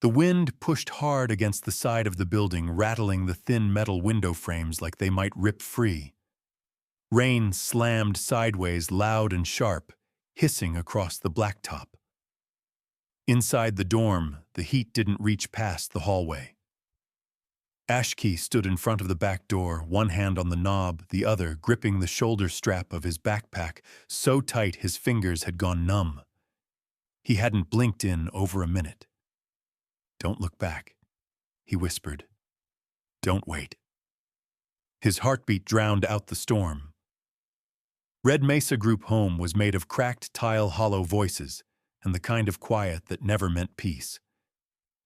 The wind pushed hard against the side of the building, rattling the thin metal window frames like they might rip free. Rain slammed sideways, loud and sharp, hissing across the blacktop. Inside the dorm, the heat didn't reach past the hallway. Ashkey stood in front of the back door, one hand on the knob, the other gripping the shoulder strap of his backpack so tight his fingers had gone numb. He hadn't blinked in over a minute. "Don't look back," he whispered. "Don't wait." His heartbeat drowned out the storm. Red Mesa Group home was made of cracked tile hollow voices and the kind of quiet that never meant peace.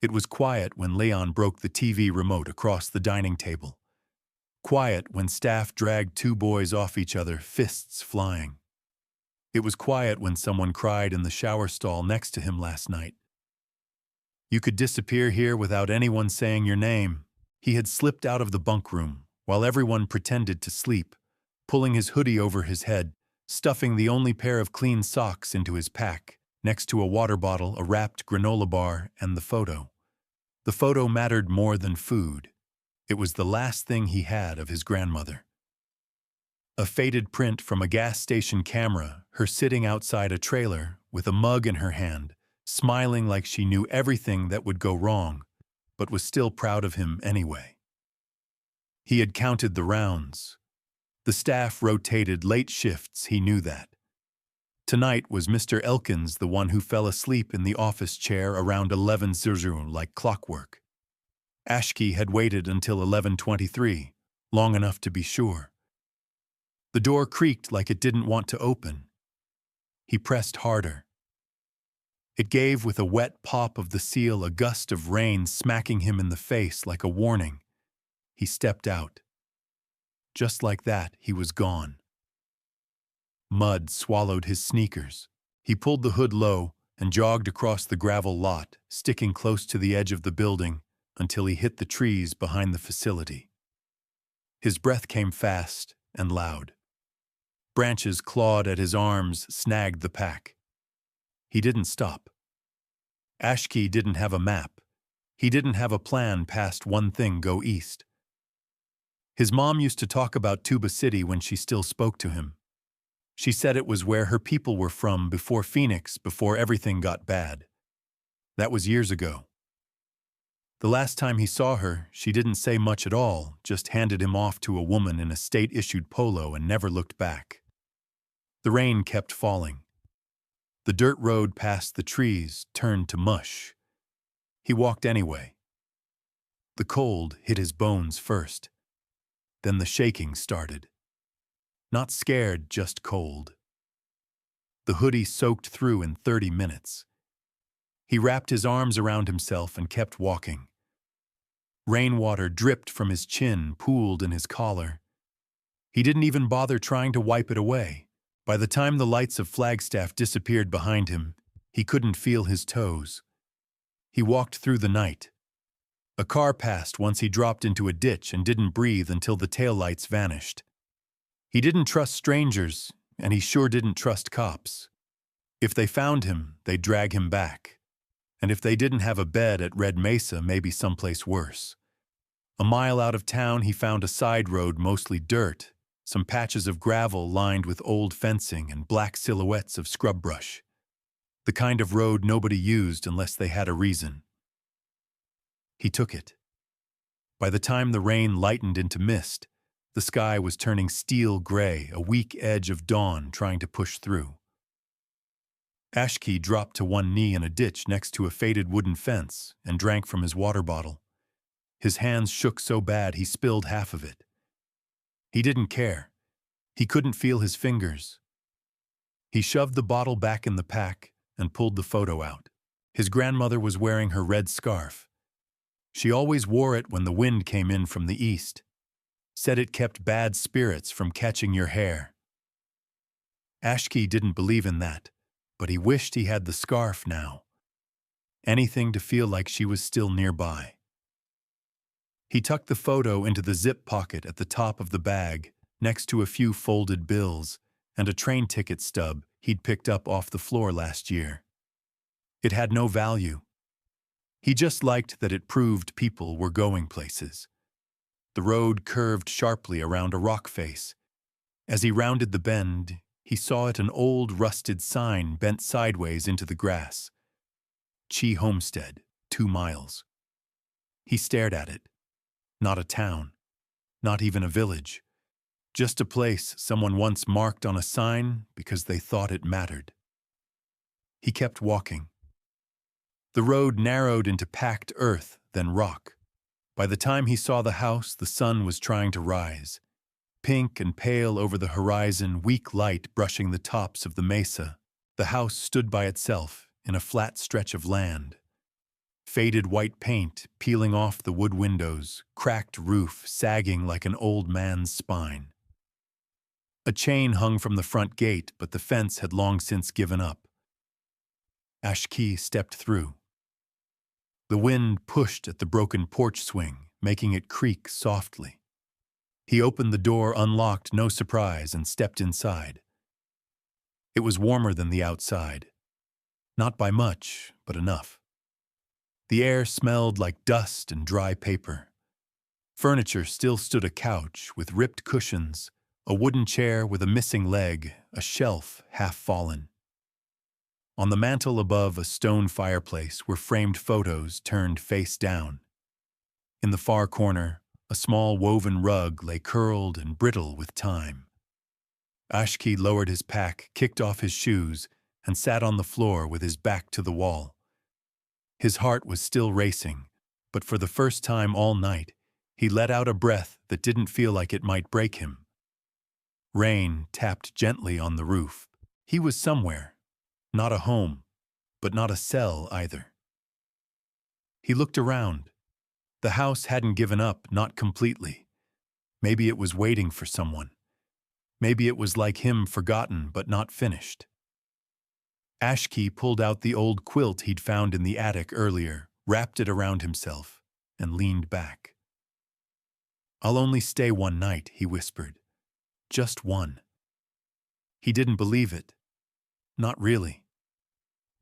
It was quiet when Leon broke the TV remote across the dining table. Quiet when staff dragged two boys off each other, fists flying. It was quiet when someone cried in the shower stall next to him last night. You could disappear here without anyone saying your name. He had slipped out of the bunk room while everyone pretended to sleep, pulling his hoodie over his head, stuffing the only pair of clean socks into his pack, next to a water bottle, a wrapped granola bar, and the photo. The photo mattered more than food. It was the last thing he had of his grandmother. A faded print from a gas station camera, her sitting outside a trailer with a mug in her hand, smiling like she knew everything that would go wrong, but was still proud of him anyway. He had counted the rounds. The staff rotated late shifts, he knew that. Tonight was Mr. Elkins, the one who fell asleep in the office chair around 11:00 like clockwork. Ashkey had waited until 11:23, long enough to be sure. The door creaked like it didn't want to open. He pressed harder. It gave with a wet pop of the seal, a gust of rain smacking him in the face like a warning. He stepped out. Just like that, he was gone. Mud swallowed his sneakers. He pulled the hood low and jogged across the gravel lot, sticking close to the edge of the building until he hit the trees behind the facility. His breath came fast and loud. Branches clawed at his arms, snagged the pack. He didn't stop. Ashkey didn't have a map. He didn't have a plan past one thing: go east. His mom used to talk about Tuba City when she still spoke to him. She said it was where her people were from before Phoenix, before everything got bad. That was years ago. The last time he saw her, she didn't say much at all, just handed him off to a woman in a state-issued polo and never looked back. The rain kept falling. The dirt road past the trees turned to mush. He walked anyway. The cold hit his bones first. Then the shaking started. Not scared, just cold. The hoodie soaked through in 30 minutes. He wrapped his arms around himself and kept walking. Rainwater dripped from his chin, pooled in his collar. He didn't even bother trying to wipe it away. By the time the lights of Flagstaff disappeared behind him, he couldn't feel his toes. He walked through the night. A car passed once he dropped into a ditch and didn't breathe until the taillights vanished. He didn't trust strangers, and he sure didn't trust cops. If they found him, they'd drag him back. And if they didn't have a bed at Red Mesa, maybe someplace worse. A mile out of town, he found a side road, mostly dirt, some patches of gravel lined with old fencing and black silhouettes of scrub brush. The kind of road nobody used unless they had a reason. He took it. By the time the rain lightened into mist, the sky was turning steel gray, a weak edge of dawn trying to push through. Ashkey dropped to one knee in a ditch next to a faded wooden fence and drank from his water bottle. His hands shook so bad he spilled half of it. He didn't care. He couldn't feel his fingers. He shoved the bottle back in the pack and pulled the photo out. His grandmother was wearing her red scarf. She always wore it when the wind came in from the east. Said it kept bad spirits from catching your hair. Ashkey didn't believe in that, but he wished he had the scarf now. Anything to feel like she was still nearby. He tucked the photo into the zip pocket at the top of the bag, next to a few folded bills and a train ticket stub he'd picked up off the floor last year. It had no value. He just liked that it proved people were going places. The road curved sharply around a rock face. As he rounded the bend, he saw an old rusted sign bent sideways into the grass. Chi Homestead, 2 miles. He stared at it. Not a town. Not even a village. Just a place someone once marked on a sign because they thought it mattered. He kept walking. The road narrowed into packed earth, then rock. By the time he saw the house, the sun was trying to rise. Pink and pale over the horizon, weak light brushing the tops of the mesa. The house stood by itself in a flat stretch of land. Faded white paint peeling off the wood windows, cracked roof sagging like an old man's spine. A chain hung from the front gate, but the fence had long since given up. Ashki stepped through. The wind pushed at the broken porch swing, making it creak softly. He opened the door, unlocked, no surprise, and stepped inside. It was warmer than the outside. Not by much, but enough. The air smelled like dust and dry paper. Furniture still stood: a couch with ripped cushions, a wooden chair with a missing leg, a shelf half fallen. On the mantel above a stone fireplace were framed photos turned face down. In the far corner, a small woven rug lay curled and brittle with time. Ashki lowered his pack, kicked off his shoes, and sat on the floor with his back to the wall. His heart was still racing, but for the first time all night, he let out a breath that didn't feel like it might break him. Rain tapped gently on the roof. He was somewhere. Not a home, but not a cell either. He looked around. The house hadn't given up, not completely. Maybe it was waiting for someone. Maybe it was like him, forgotten but not finished. Ashki pulled out the old quilt he'd found in the attic earlier, wrapped it around himself, and leaned back. "I'll only stay one night," he whispered. "Just one." He didn't believe it. Not really.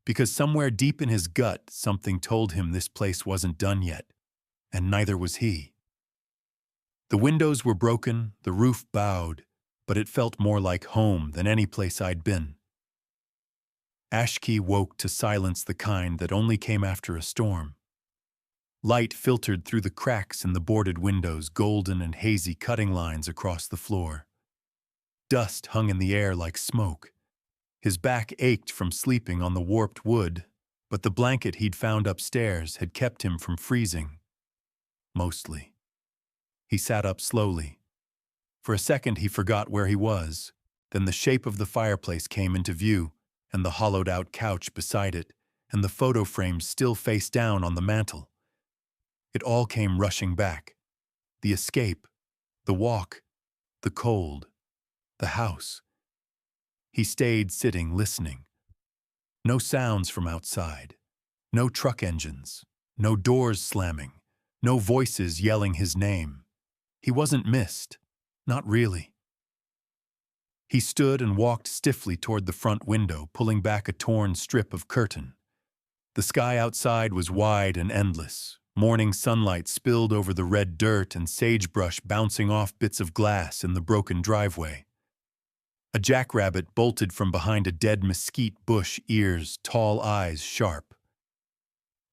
Because somewhere deep in his gut, something told him this place wasn't done yet, and neither was he. The windows were broken, the roof bowed, but it felt more like home than any place I'd been. Ashki woke to silence, the kind that only came after a storm. Light filtered through the cracks in the boarded windows, golden and hazy cutting lines across the floor. Dust hung in the air like smoke. His back ached from sleeping on the warped wood, but the blanket he'd found upstairs had kept him from freezing. Mostly. He sat up slowly. For a second he forgot where he was. Then the shape of the fireplace came into view, and the hollowed-out couch beside it, and the photo frames still face down on the mantel. It all came rushing back. The escape, the walk, the cold, the house. He stayed sitting, listening. No sounds from outside. No truck engines. No doors slamming. No voices yelling his name. He wasn't missed. Not really. He stood and walked stiffly toward the front window, pulling back a torn strip of curtain. The sky outside was wide and endless. Morning sunlight spilled over the red dirt and sagebrush bouncing off bits of glass in the broken driveway. A jackrabbit bolted from behind a dead mesquite bush, ears, tall eyes sharp.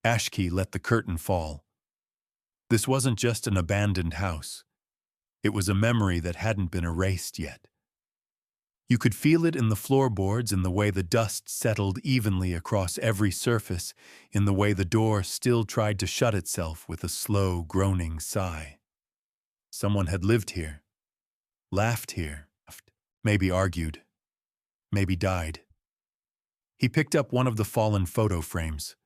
Ashki let the curtain fall. This wasn't just an abandoned house. It was a memory that hadn't been erased yet. You could feel it in the floorboards, in the way the dust settled evenly across every surface, in the way the door still tried to shut itself with a slow, groaning sigh. Someone had lived here, laughed here, maybe argued, maybe died. He picked up one of the fallen photo frames.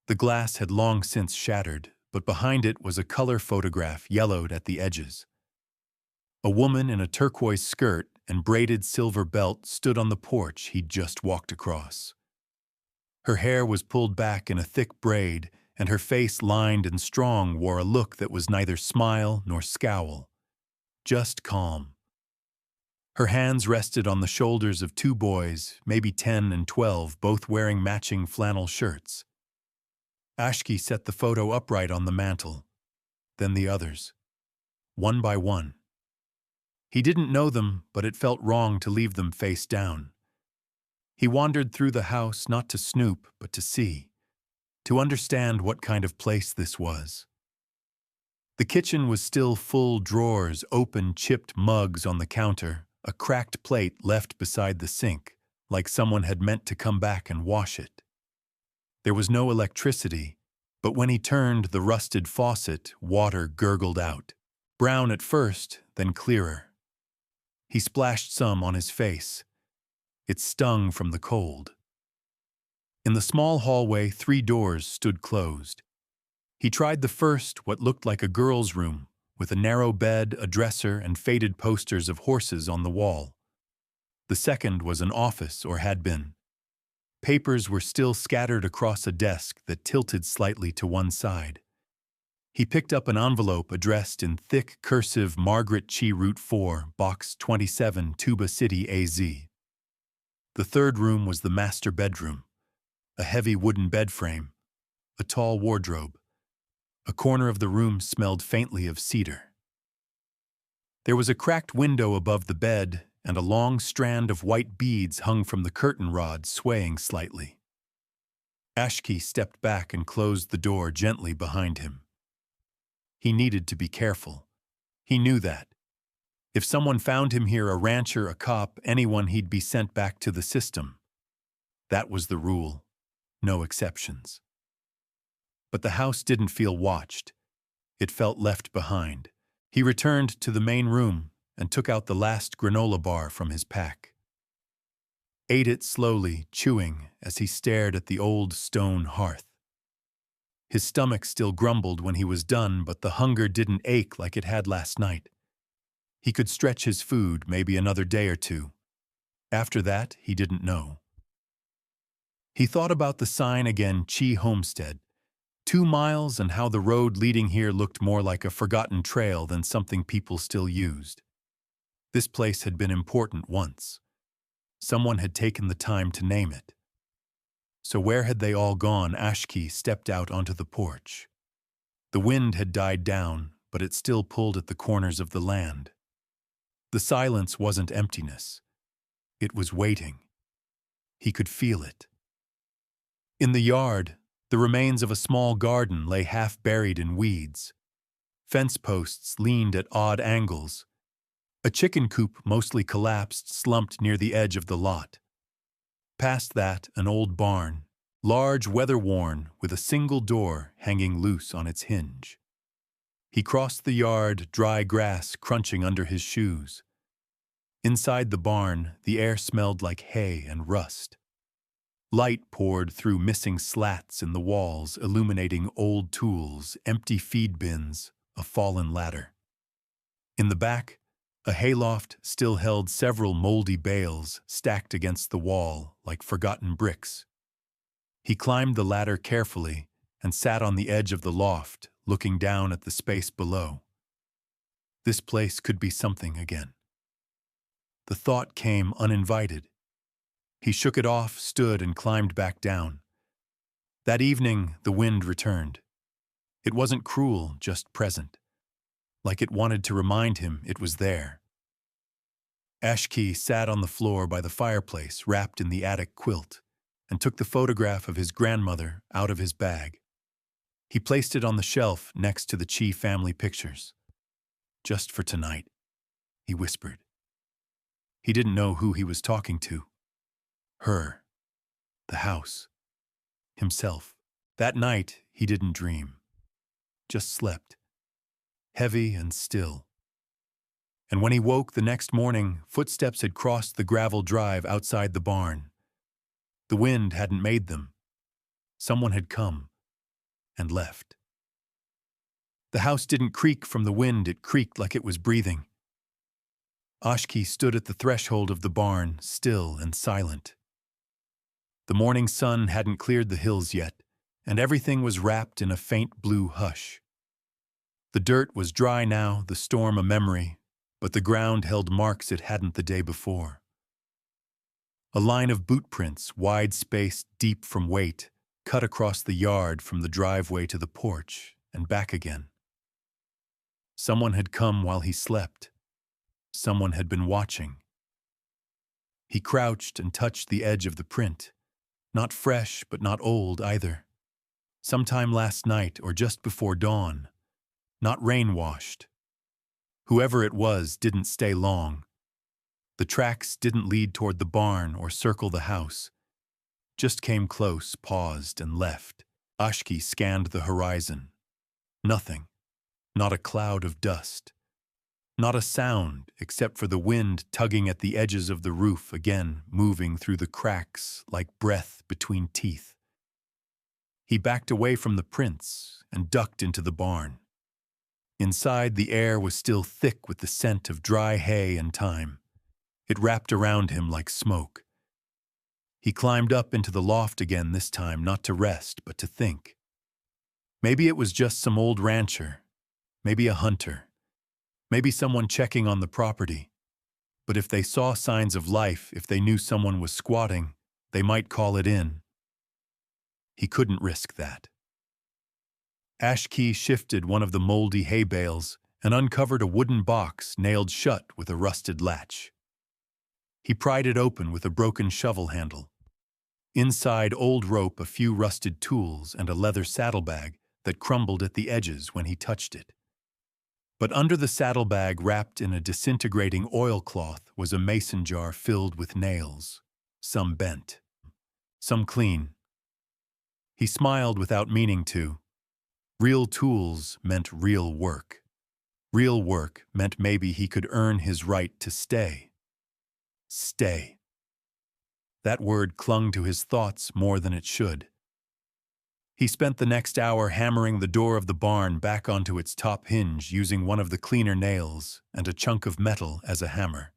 The glass had long since shattered, but behind it was a color photograph, yellowed at the edges. A woman in a turquoise skirt and braided silver belt stood on the porch he'd just walked across. Her hair was pulled back in a thick braid, and her face, lined and strong, wore a look that was neither smile nor scowl, just calm. Her hands rested on the shoulders of 2 boys, maybe 10 and 12, both wearing matching flannel shirts. Ashki set the photo upright on the mantel, then the others, one by one. He didn't know them, but it felt wrong to leave them face down. He wandered through the house not to snoop, but to see, to understand what kind of place this was. The kitchen was still full drawers, open chipped mugs on the counter, a cracked plate left beside the sink, like someone had meant to come back and wash it. There was no electricity, but when he turned the rusted faucet, water gurgled out. Brown at first, then clearer. He splashed some on his face. It stung from the cold. In the small hallway, 3 doors stood closed. He tried the first, what looked like a girl's room, with a narrow bed, a dresser, and faded posters of horses on the wall. The second was an office, or had been. Papers were still scattered across a desk that tilted slightly to one side. He picked up an envelope addressed in thick cursive Margaret Chi Route 4, Box 27, Tuba City, AZ. The third room was the master bedroom. A heavy wooden bed frame, a tall wardrobe. A corner of the room smelled faintly of cedar. There was a cracked window above the bed, and a long strand of white beads hung from the curtain rod, swaying slightly. Ashki stepped back and closed the door gently behind him. He needed to be careful. He knew that. If someone found him here, a rancher, a cop, anyone, he'd be sent back to the system. That was the rule. No exceptions. But the house didn't feel watched. It felt left behind. He returned to the main room and took out the last granola bar from his pack. Ate it slowly, chewing as he stared at the old stone hearth. His stomach still grumbled when he was done, but the hunger didn't ache like it had last night. He could stretch his food maybe another day or two. After that, he didn't know. He thought about the sign again, Chi Homestead. 2 miles, and how the road leading here looked more like a forgotten trail than something people still used. This place had been important once. Someone had taken the time to name it. So where had they all gone? Ashki stepped out onto the porch. The wind had died down, but it still pulled at the corners of the land. The silence wasn't emptiness. It was waiting. He could feel it. In the yard, the remains of a small garden lay half buried in weeds. Fence posts leaned at odd angles. A chicken coop, mostly collapsed, slumped near the edge of the lot. Past that, an old barn, large, weather-worn, with a single door hanging loose on its hinge. He crossed the yard, dry grass crunching under his shoes. Inside the barn, the air smelled like hay and rust. Light poured through missing slats in the walls, illuminating old tools, empty feed bins, a fallen ladder. In the back, a hayloft still held several moldy bales stacked against the wall like forgotten bricks. He climbed the ladder carefully and sat on the edge of the loft, looking down at the space below. This place could be something again. The thought came uninvited. He shook it off, stood, and climbed back down. That evening, the wind returned. It wasn't cruel, just present. Like it wanted to remind him it was there. Ashki sat on the floor by the fireplace, wrapped in the attic quilt, and took the photograph of his grandmother out of his bag. He placed it on the shelf next to the Chi family pictures. Just for tonight, he whispered. He didn't know who he was talking to. Her, the house, himself. That night, he didn't dream, just slept, heavy and still. And when he woke the next morning, footsteps had crossed the gravel drive outside the barn. The wind hadn't made them. Someone had come and left. The house didn't creak from the wind, it creaked like it was breathing. Ashki stood at the threshold of the barn, still and silent. The morning sun hadn't cleared the hills yet, and everything was wrapped in a faint blue hush. The dirt was dry now, the storm a memory, but the ground held marks it hadn't the day before. A line of boot prints, wide-spaced, deep from weight, cut across the yard from the driveway to the porch and back again. Someone had come while he slept. Someone had been watching. He crouched and touched the edge of the print. Not fresh, but not old either. Sometime last night or just before dawn. Not rain-washed. Whoever it was didn't stay long. The tracks didn't lead toward the barn or circle the house. Just came close, paused, and left. Ashki scanned the horizon. Nothing. Not a cloud of dust. Not a sound except for the wind tugging at the edges of the roof again, moving through the cracks like breath between teeth. He backed away from the prints and ducked into the barn. Inside, the air was still thick with the scent of dry hay and thyme. It wrapped around him like smoke. He climbed up into the loft again this time, not to rest, but to think. Maybe it was just some old rancher, maybe a hunter, maybe someone checking on the property. But if they saw signs of life, if they knew someone was squatting, they might call it in. He couldn't risk that. Ashki shifted one of the moldy hay bales and uncovered a wooden box nailed shut with a rusted latch. He pried it open with a broken shovel handle. Inside, old rope, a few rusted tools, and a leather saddlebag that crumbled at the edges when he touched it. But under the saddlebag, wrapped in a disintegrating oilcloth, was a mason jar filled with nails, some bent, some clean. He smiled without meaning to. Real tools meant real work. Real work meant maybe he could earn his right to stay. Stay. That word clung to his thoughts more than it should. He spent the next hour hammering the door of the barn back onto its top hinge using one of the cleaner nails and a chunk of metal as a hammer.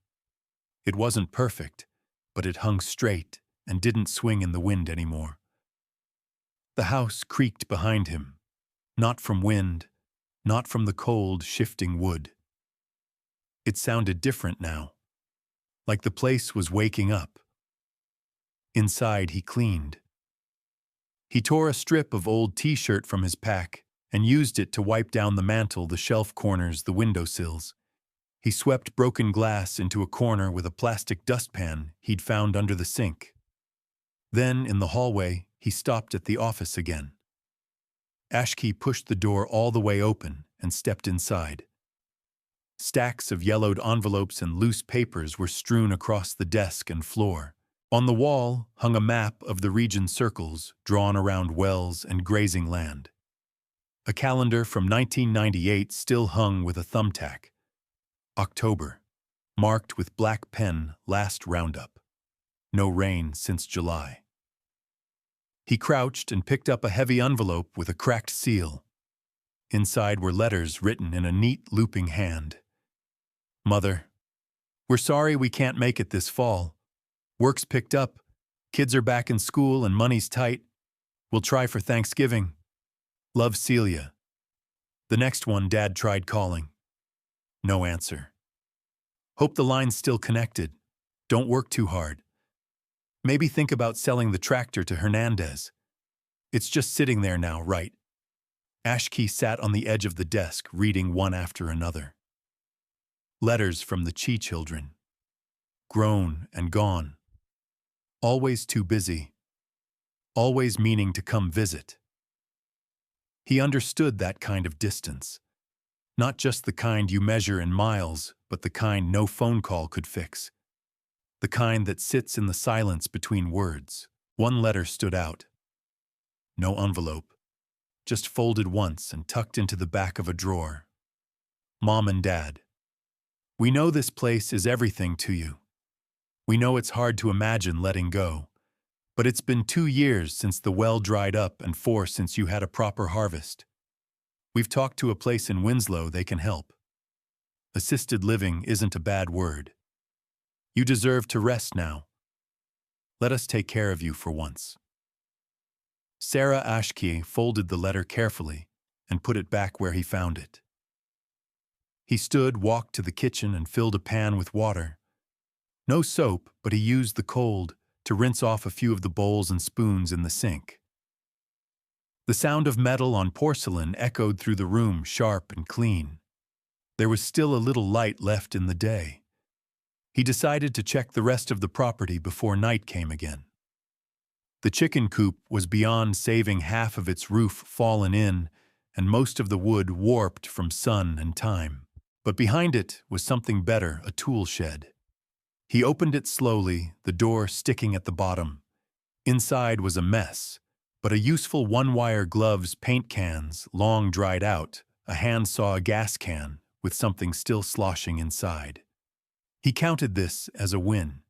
It wasn't perfect, but it hung straight and didn't swing in the wind anymore. The house creaked behind him. Not from wind, not from the cold, shifting wood. It sounded different now, like the place was waking up. Inside, he cleaned. He tore a strip of old t-shirt from his pack and used it to wipe down the mantel, the shelf corners, the windowsills. He swept broken glass into a corner with a plastic dustpan he'd found under the sink. Then, in the hallway, he stopped at the office again. Ashki pushed the door all the way open and stepped inside. Stacks of yellowed envelopes and loose papers were strewn across the desk and floor. On the wall hung a map of the region circles drawn around wells and grazing land. A calendar from 1998 still hung with a thumbtack. October, marked with black pen, last roundup. No rain since July. He crouched and picked up a heavy envelope with a cracked seal. Inside were letters written in a neat, looping hand. Mother, we're sorry we can't make it this fall. Work's picked up, kids are back in school and money's tight. We'll try for Thanksgiving. Love, Celia. The next one, Dad tried calling. No answer. Hope the line's still connected. Don't work too hard. Maybe think about selling the tractor to Hernandez. It's just sitting there now, right? Ashki sat on the edge of the desk, reading one after another. Letters from the Chi children. Grown and gone. Always too busy. Always meaning to come visit. He understood that kind of distance. Not just the kind you measure in miles, but the kind no phone call could fix. The kind that sits in the silence between words. One letter stood out. No envelope. Just folded once and tucked into the back of a drawer. Mom and Dad. We know this place is everything to you. We know it's hard to imagine letting go. But it's been 2 years since the well dried up and 4 since you had a proper harvest. We've talked to a place in Winslow they can help. Assisted living isn't a bad word. You deserve to rest now. Let us take care of you for once. Sarah Ashki folded the letter carefully and put it back where he found it. He stood, walked to the kitchen and filled a pan with water. No soap, but he used the cold to rinse off a few of the bowls and spoons in the sink. The sound of metal on porcelain echoed through the room, sharp and clean. There was still a little light left in the day. He decided to check the rest of the property before night came again. The chicken coop was beyond saving, half of its roof fallen in, and most of the wood warped from sun and time. But behind it was something better, a tool shed. He opened it slowly, the door sticking at the bottom. Inside was a mess, but a useful one-wire gloves, paint cans, long dried out, a handsaw, a gas can, with something still sloshing inside. He counted this as a win.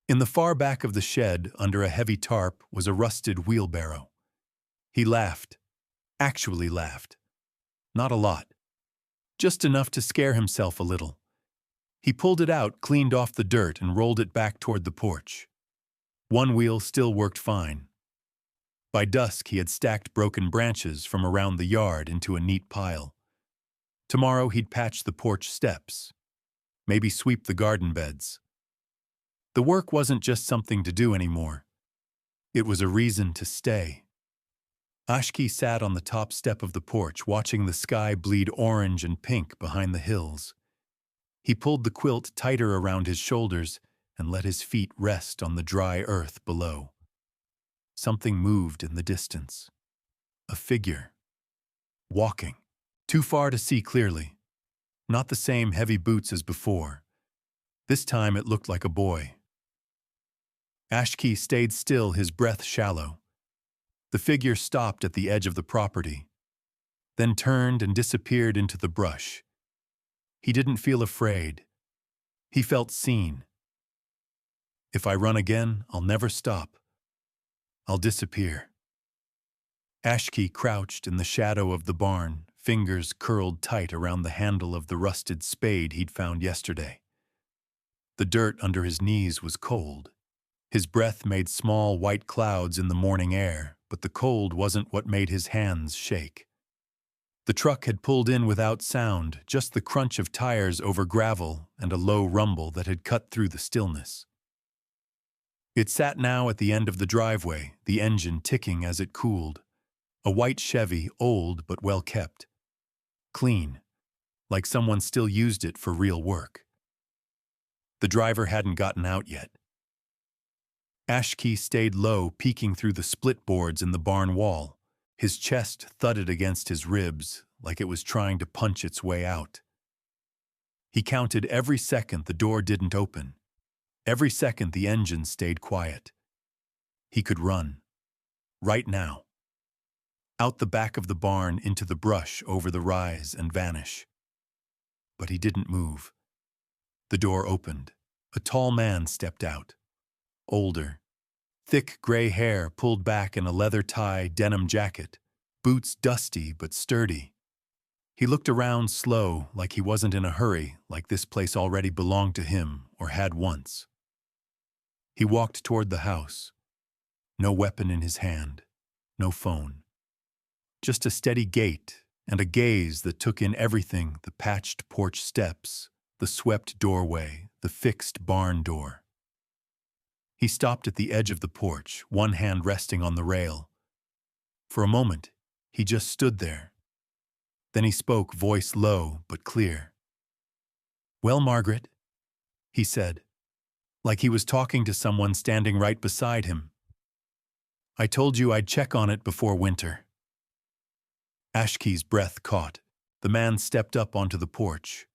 In the far back of the shed, under a heavy tarp, was a rusted wheelbarrow. He laughed. Actually laughed. Not a lot. Just enough to scare himself a little. He pulled it out, cleaned off the dirt, and rolled it back toward the porch. One wheel still worked fine. By dusk, he had stacked broken branches from around the yard into a neat pile. Tomorrow he'd patch the porch steps. Maybe sweep the garden beds. The work wasn't just something to do anymore. It was a reason to stay. Ashki sat on the top step of the porch, watching the sky bleed orange and pink behind the hills. He pulled the quilt tighter around his shoulders and let his feet rest on the dry earth below. Something moved in the distance. A figure. Walking. Too far to see clearly. Not the same heavy boots as before. This time it looked like a boy. Ashki stayed still, his breath shallow. The figure stopped at the edge of the property, then turned and disappeared into the brush. He didn't feel afraid. He felt seen. If I run again, I'll never stop. I'll disappear. Ashki crouched in the shadow of the barn, fingers curled tight around the handle of the rusted spade he'd found yesterday. The dirt under his knees was cold. His breath made small white clouds in the morning air, but the cold wasn't what made his hands shake. The truck had pulled in without sound, just the crunch of tires over gravel and a low rumble that had cut through the stillness. It sat now at the end of the driveway, the engine ticking as it cooled. A white Chevy, old but well kept. Clean, like someone still used it for real work. The driver hadn't gotten out yet. Ashki stayed low, peeking through the split boards in the barn wall. His chest thudded against his ribs like it was trying to punch its way out. He counted every second the door didn't open. Every second the engine stayed quiet. He could run. Right now. Out the back of the barn, into the brush, over the rise, and vanish. But he didn't move. The door opened. A tall man stepped out. Older. Thick gray hair pulled back in a leather tie denim jacket. Boots dusty but sturdy. He looked around slow, like he wasn't in a hurry, like this place already belonged to him or had once. He walked toward the house. No weapon in his hand. No phone. Just a steady gait and a gaze that took in everything, the patched porch steps, the swept doorway, the fixed barn door. He stopped at the edge of the porch, one hand resting on the rail. For a moment, he just stood there. Then he spoke, voice low but clear. "Well, Margaret," he said, like he was talking to someone standing right beside him. "I told you I'd check on it before winter." Ashki's breath caught. The man stepped up onto the porch,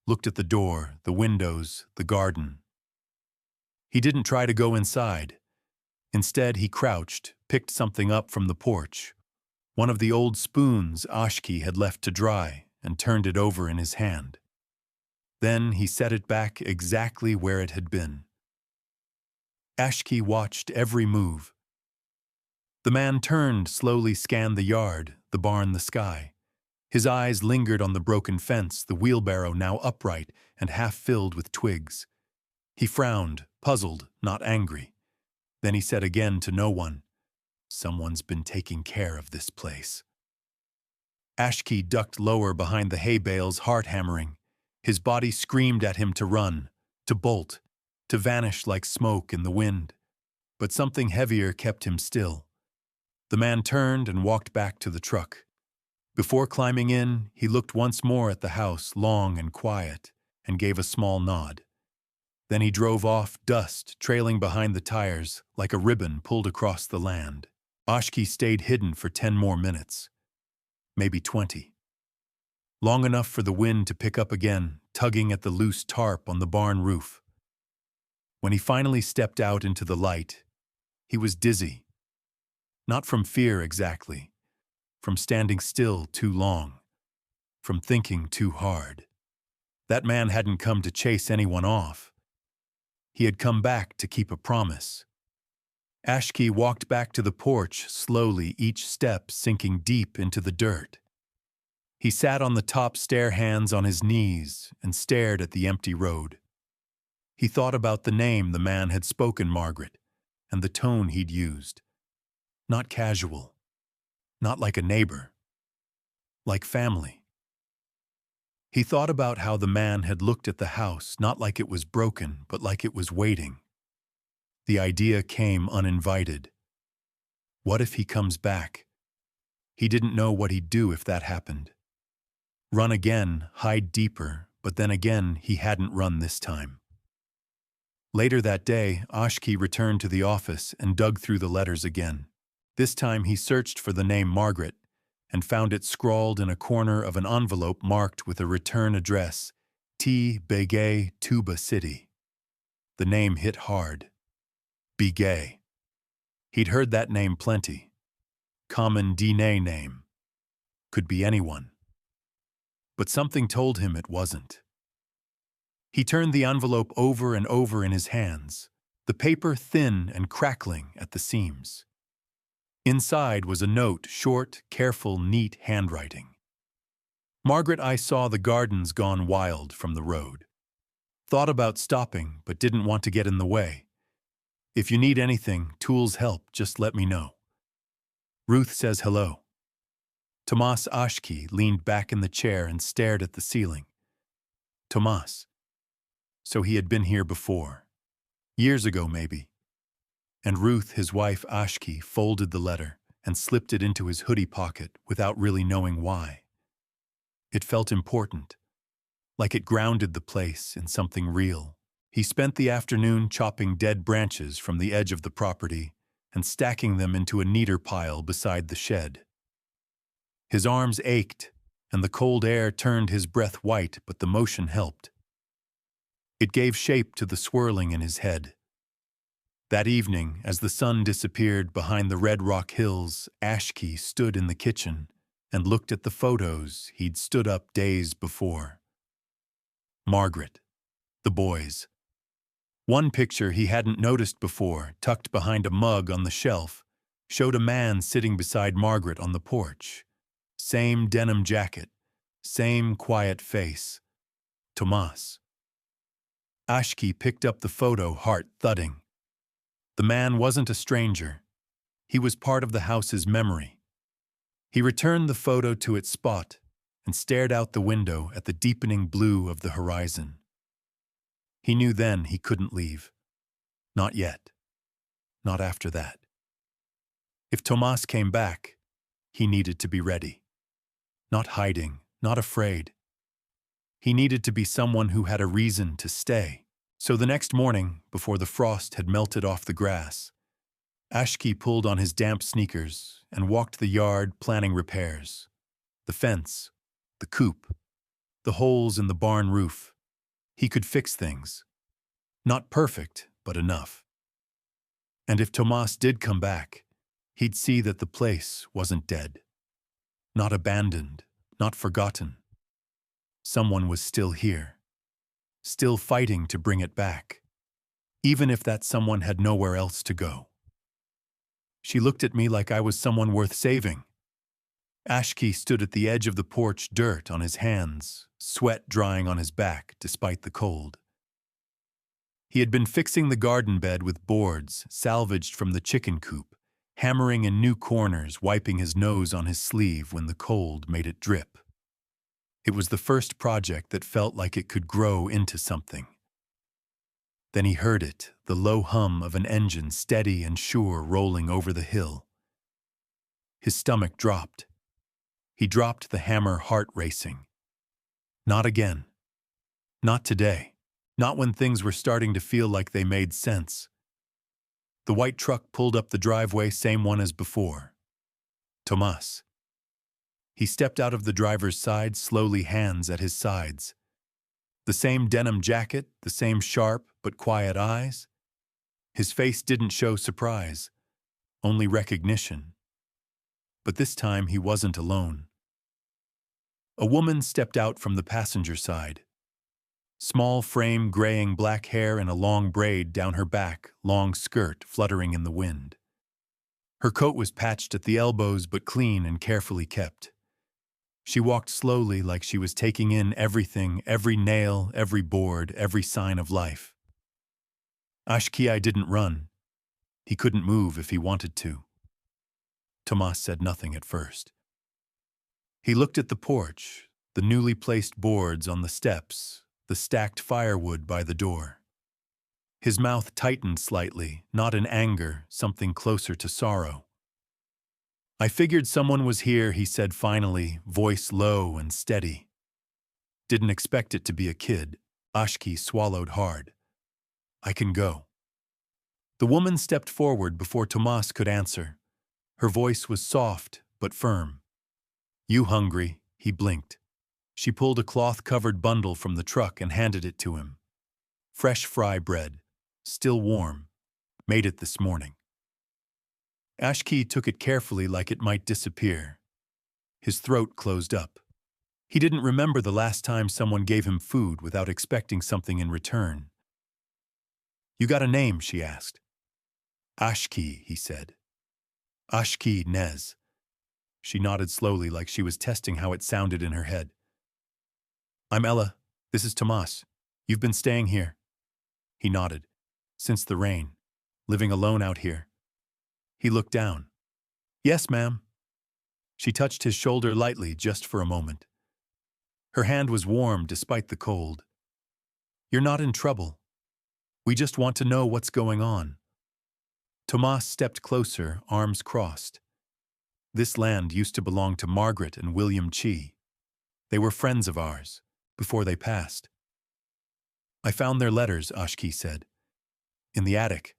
looked at the door, the windows, the garden. He didn't try to go inside. Instead, he crouched, picked something up from the porch, one of the old spoons Ashki had left to dry, and turned it over in his hand. Then he set it back exactly where it had been. Ashki watched every move. The man turned, slowly scanned the yard, the barn, the sky. His eyes lingered on the broken fence, the wheelbarrow now upright and half filled with twigs. He frowned, puzzled, not angry. Then he said again to no one, "Someone's been taking care of this place." Ashki ducked lower behind the hay bales, heart hammering. His body screamed at him to run, to bolt, to vanish like smoke in the wind. But something heavier kept him still. The man turned and walked back to the truck. Before climbing in, he looked once more at the house, long and quiet, and gave a small nod. Then he drove off, dust trailing behind the tires like a ribbon pulled across the land. Ashki stayed hidden for 10 more minutes, maybe 20. Long enough for the wind to pick up again, tugging at the loose tarp on the barn roof. When he finally stepped out into the light, he was dizzy. Not from fear exactly, from standing still too long, from thinking too hard. That man hadn't come to chase anyone off. He had come back to keep a promise. Ashki walked back to the porch slowly, each step sinking deep into the dirt. He sat on the top stair, hands on his knees, and stared at the empty road. He thought about the name the man had spoken, Margaret, and the tone he'd used. Not casual, not like a neighbor, like family. He thought about how the man had looked at the house, not like it was broken, but like it was waiting. The idea came uninvited. What if he comes back? He didn't know what he'd do if that happened. Run again, hide deeper, but then again he hadn't run this time. Later that day, Ashki returned to the office and dug through the letters again. This time he searched for the name Margaret and found it scrawled in a corner of an envelope marked with a return address, T. Begay, Tuba City. The name hit hard. Begay. He'd heard that name plenty. Common Diné name. Could be anyone. But something told him it wasn't. He turned the envelope over and over in his hands, the paper thin and crackling at the seams. Inside was a note, short, careful, neat handwriting. Margaret, I saw the gardens gone wild from the road. Thought about stopping, but didn't want to get in the way. If you need anything, tools help, just let me know. Ruth says hello. Tomas Ashki leaned back in the chair and stared at the ceiling. Tomas. So he had been here before. Years ago, maybe. And Ruth, his wife Ashki, folded the letter and slipped it into his hoodie pocket without really knowing why. It felt important, like it grounded the place in something real. He spent the afternoon chopping dead branches from the edge of the property and stacking them into a neater pile beside the shed. His arms ached, and the cold air turned his breath white, but the motion helped. It gave shape to the swirling in his head. That evening, as the sun disappeared behind the Red Rock Hills, Ashki stood in the kitchen and looked at the photos he'd stood up days before. Margaret, the boys. One picture he hadn't noticed before, tucked behind a mug on the shelf, showed a man sitting beside Margaret on the porch. Same denim jacket, same quiet face. Tomas. Ashki picked up the photo, heart thudding. The man wasn't a stranger. He was part of the house's memory. He returned the photo to its spot and stared out the window at the deepening blue of the horizon. He knew then he couldn't leave. Not yet. Not after that. If Tomas came back, he needed to be ready. Not hiding, not afraid. He needed to be someone who had a reason to stay. So the next morning, before the frost had melted off the grass, Ashki pulled on his damp sneakers and walked the yard planning repairs. The fence, the coop, the holes in the barn roof. He could fix things. Not perfect, but enough. And if Tomas did come back, he'd see that the place wasn't dead. Not abandoned, not forgotten. Someone was still here, still fighting to bring it back, even if that someone had nowhere else to go. She looked at me like I was someone worth saving. Ashki stood at the edge of the porch, dirt on his hands, sweat drying on his back despite the cold. He had been fixing the garden bed with boards salvaged from the chicken coop, hammering in new corners, wiping his nose on his sleeve when the cold made it drip. It was the first project that felt like it could grow into something. Then he heard it, the low hum of an engine steady and sure rolling over the hill. His stomach dropped. He dropped the hammer, heart racing. Not again. Not today. Not when things were starting to feel like they made sense. The white truck pulled up the driveway, same one as before. Tomas. He stepped out of the driver's side, slowly, hands at his sides. The same denim jacket, the same sharp but quiet eyes. His face didn't show surprise, only recognition. But this time he wasn't alone. A woman stepped out from the passenger side. Small frame, graying black hair and a long braid down her back, long skirt fluttering in the wind. Her coat was patched at the elbows but clean and carefully kept. She walked slowly, like she was taking in everything, every nail, every board, every sign of life. Ashki didn't run. He couldn't move if he wanted to. Tomas said nothing at first. He looked at the porch, the newly placed boards on the steps, the stacked firewood by the door. His mouth tightened slightly, not in anger, something closer to sorrow. I figured someone was here, he said finally, voice low and steady. Didn't expect it to be a kid. Ashki swallowed hard. I can go. The woman stepped forward before Tomas could answer. Her voice was soft but firm. You hungry? He blinked. She pulled a cloth-covered bundle from the truck and handed it to him. Fresh fry bread, still warm. Made it this morning. Ashki took it carefully like it might disappear. His throat closed up. He didn't remember the last time someone gave him food without expecting something in return. You got a name? She asked. Ashki, he said. Ashki Nez. She nodded slowly like she was testing how it sounded in her head. I'm Ella. This is Tomas. You've been staying here. He nodded. Since the rain. Living alone out here. He looked down. Yes, ma'am. She touched his shoulder lightly just for a moment. Her hand was warm despite the cold. You're not in trouble. We just want to know what's going on. Tomas stepped closer, arms crossed. This land used to belong to Margaret and William Chi. They were friends of ours, before they passed. I found their letters, Ashki said. In the attic.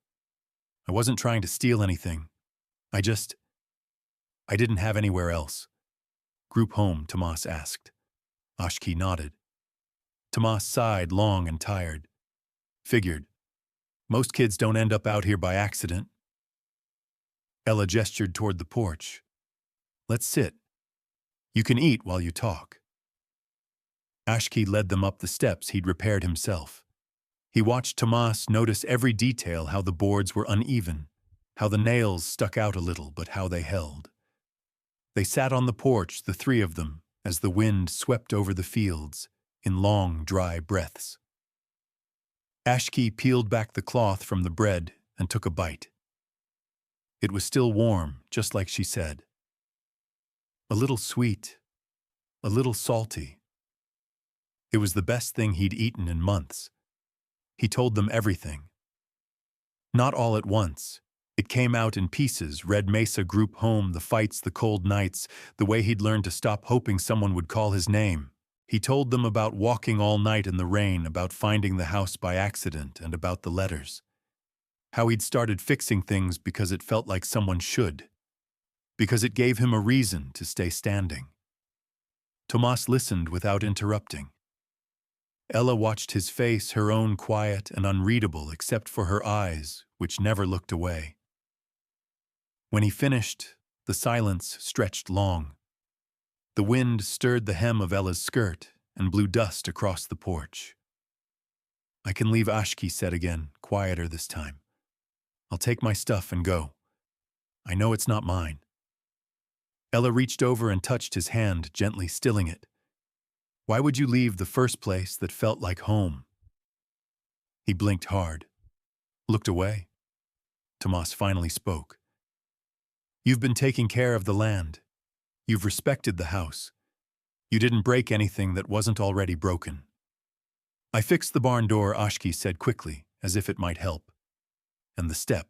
I wasn't trying to steal anything. I didn't have anywhere else. Group home, Tomas asked. Ashki nodded. Tomas sighed, long and tired. Figured. Most kids don't end up out here by accident. Ella gestured toward the porch. Let's sit. You can eat while you talk. Ashki led them up the steps he'd repaired himself. He watched Tomas notice every detail, how the boards were uneven, how the nails stuck out a little, but how they held. They sat on the porch, the three of them, as the wind swept over the fields, in long, dry breaths. Ashki peeled back the cloth from the bread and took a bite. It was still warm, just like she said. A little sweet, a little salty. It was the best thing he'd eaten in months. He told them everything. Not all at once. It came out in pieces, Red Mesa group home, the fights, the cold nights, the way he'd learned to stop hoping someone would call his name. He told them about walking all night in the rain, about finding the house by accident, and about the letters. How he'd started fixing things because it felt like someone should. Because it gave him a reason to stay standing. Tomas listened without interrupting. Ella watched his face, her own quiet and unreadable except for her eyes, which never looked away. When he finished, the silence stretched long. The wind stirred the hem of Ella's skirt and blew dust across the porch. I can leave, Ashki said again, quieter this time. I'll take my stuff and go. I know it's not mine. Ella reached over and touched his hand, gently stilling it. Why would you leave the first place that felt like home? He blinked hard, looked away. Tomas finally spoke. You've been taking care of the land. You've respected the house. You didn't break anything that wasn't already broken. I fixed the barn door, Ashki said quickly, as if it might help. And the step.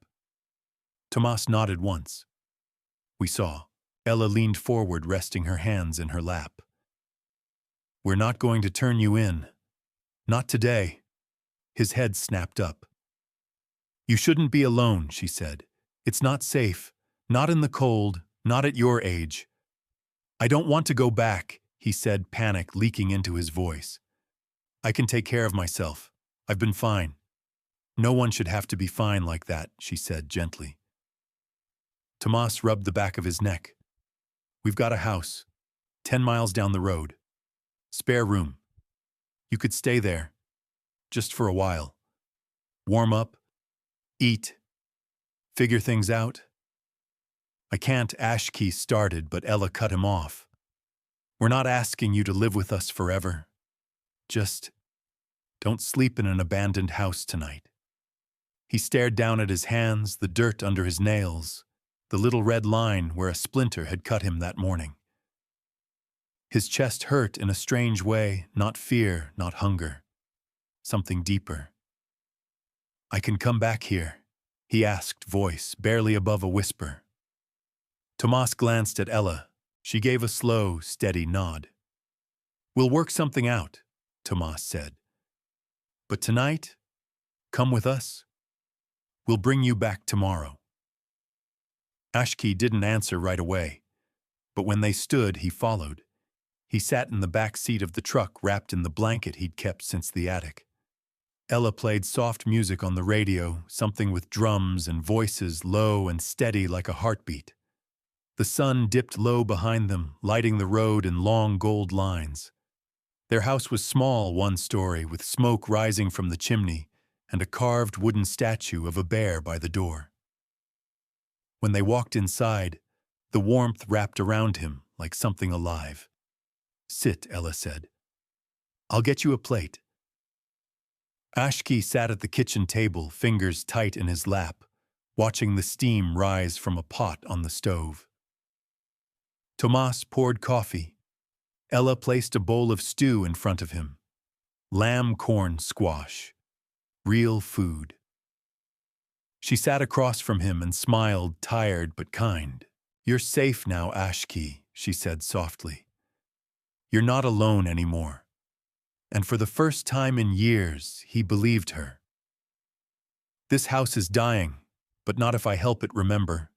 Tomas nodded once. We saw. Ella leaned forward, resting her hands in her lap. "We're not going to turn you in. Not today." His head snapped up. "You shouldn't be alone," she said. "It's not safe. Not in the cold, not at your age." "I don't want to go back," he said, panic leaking into his voice. "I can take care of myself. I've been fine." "No one should have to be fine like that," she said gently. Tomas rubbed the back of his neck. "We've got a house, 10 miles down the road. Spare room. You could stay there, just for a while. Warm up, eat, figure things out." "I can't," Ashkey started, but Ella cut him off. "We're not asking you to live with us forever. Just don't sleep in an abandoned house tonight." He stared down at his hands, the dirt under his nails, the little red line where a splinter had cut him that morning. His chest hurt in a strange way, not fear, not hunger. Something deeper. "I can come back here?" he asked, voice barely above a whisper. Tomas glanced at Ella. She gave a slow, steady nod. "We'll work something out," Tomas said. "But tonight, come with us. We'll bring you back tomorrow." Ashkey didn't answer right away, but when they stood, he followed. He sat in the back seat of the truck, wrapped in the blanket he'd kept since the attic. Ella played soft music on the radio, something with drums and voices low and steady like a heartbeat. The sun dipped low behind them, lighting the road in long gold lines. Their house was small, one story, with smoke rising from the chimney and a carved wooden statue of a bear by the door. When they walked inside, the warmth wrapped around him like something alive. "Sit," Ella said. "I'll get you a plate." Ashkey sat at the kitchen table, fingers tight in his lap, watching the steam rise from a pot on the stove. Tomas poured coffee. Ella placed a bowl of stew in front of him. Lamb corn squash. Real food. She sat across from him and smiled, tired but kind. "You're safe now, Ashkey," she said softly. "You're not alone anymore." And for the first time in years, he believed her. "This house is dying, but not if I help it, remember."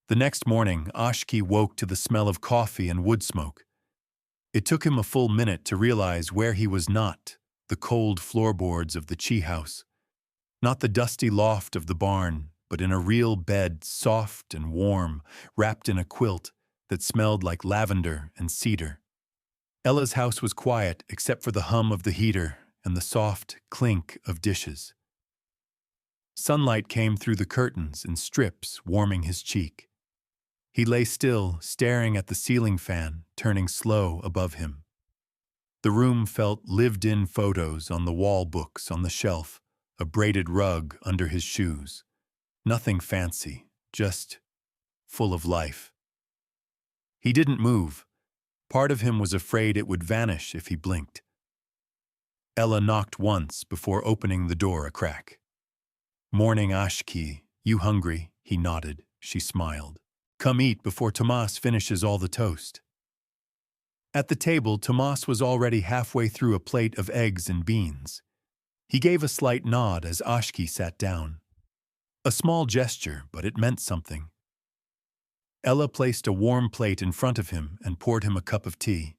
The next morning, Ashkey woke to the smell of coffee and wood smoke. It took him a full minute to realize where he was not: the cold floorboards of the Chi house. Not the dusty loft of the barn, but in a real bed, soft and warm, wrapped in a quilt that smelled like lavender and cedar. Ella's house was quiet except for the hum of the heater and the soft clink of dishes. Sunlight came through the curtains in strips, warming his cheek. He lay still, staring at the ceiling fan, turning slow above him. The room felt lived-in: photos on the wall, books on the shelf, a braided rug under his shoes. Nothing fancy, just full of life. He didn't move. Part of him was afraid it would vanish if he blinked. Ella knocked once before opening the door a crack. "Morning, Ashkey. You hungry?" He nodded. She smiled. "Come eat before Tomas finishes all the toast." At the table, Tomas was already halfway through a plate of eggs and beans. He gave a slight nod as Ashkey sat down. A small gesture, but it meant something. Ella placed a warm plate in front of him and poured him a cup of tea.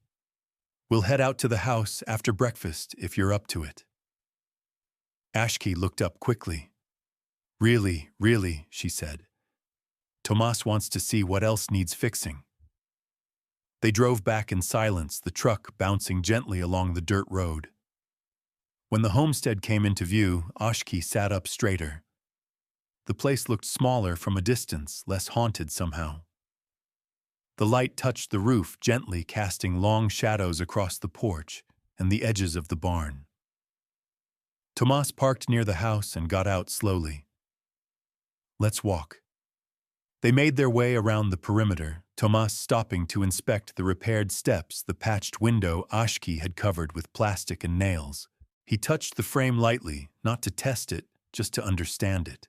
"We'll head out to the house after breakfast if you're up to it." Ashkey looked up quickly. Really," she said. "Tomas wants to see what else needs fixing." They drove back in silence, the truck bouncing gently along the dirt road. When the homestead came into view, Ashkey sat up straighter. The place looked smaller from a distance, less haunted somehow. The light touched the roof, gently casting long shadows across the porch and the edges of the barn. Tomas parked near the house and got out slowly. "Let's walk." They made their way around the perimeter, Tomas stopping to inspect the repaired steps, the patched window Ashkey had covered with plastic and nails. He touched the frame lightly, not to test it, just to understand it.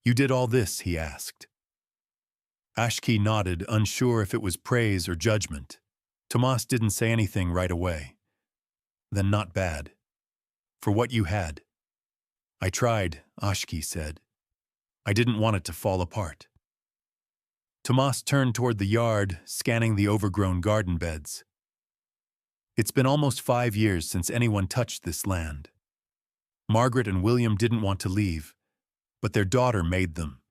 "You did all this?" he asked. Ashki nodded, unsure if it was praise or judgment. Tomas didn't say anything right away. Then not bad. For what you had. I tried, Ashki said. I didn't want it to fall apart. Tomas turned toward the yard, scanning the overgrown garden beds. It's been almost 5 years since anyone touched this land. Margaret and William didn't want to leave, but their daughter made them.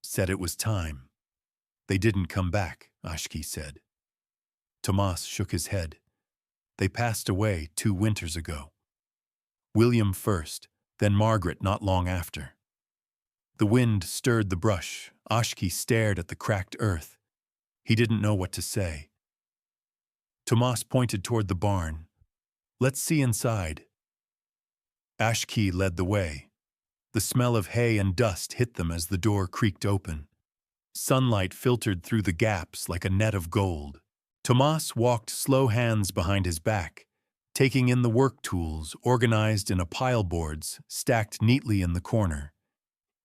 Said it was time. They didn't come back, Ashki said. Tomas shook his head. They passed away 2 winters ago. William first, then Margaret not long after. The wind stirred the brush. Ashki stared at the cracked earth. He didn't know what to say. Tomas pointed toward the barn. Let's see inside. Ashki led the way. The smell of hay and dust hit them as the door creaked open. Sunlight filtered through the gaps like a net of gold. Tomas walked slow, hands behind his back, taking in the work tools organized in a pile, boards stacked neatly in the corner.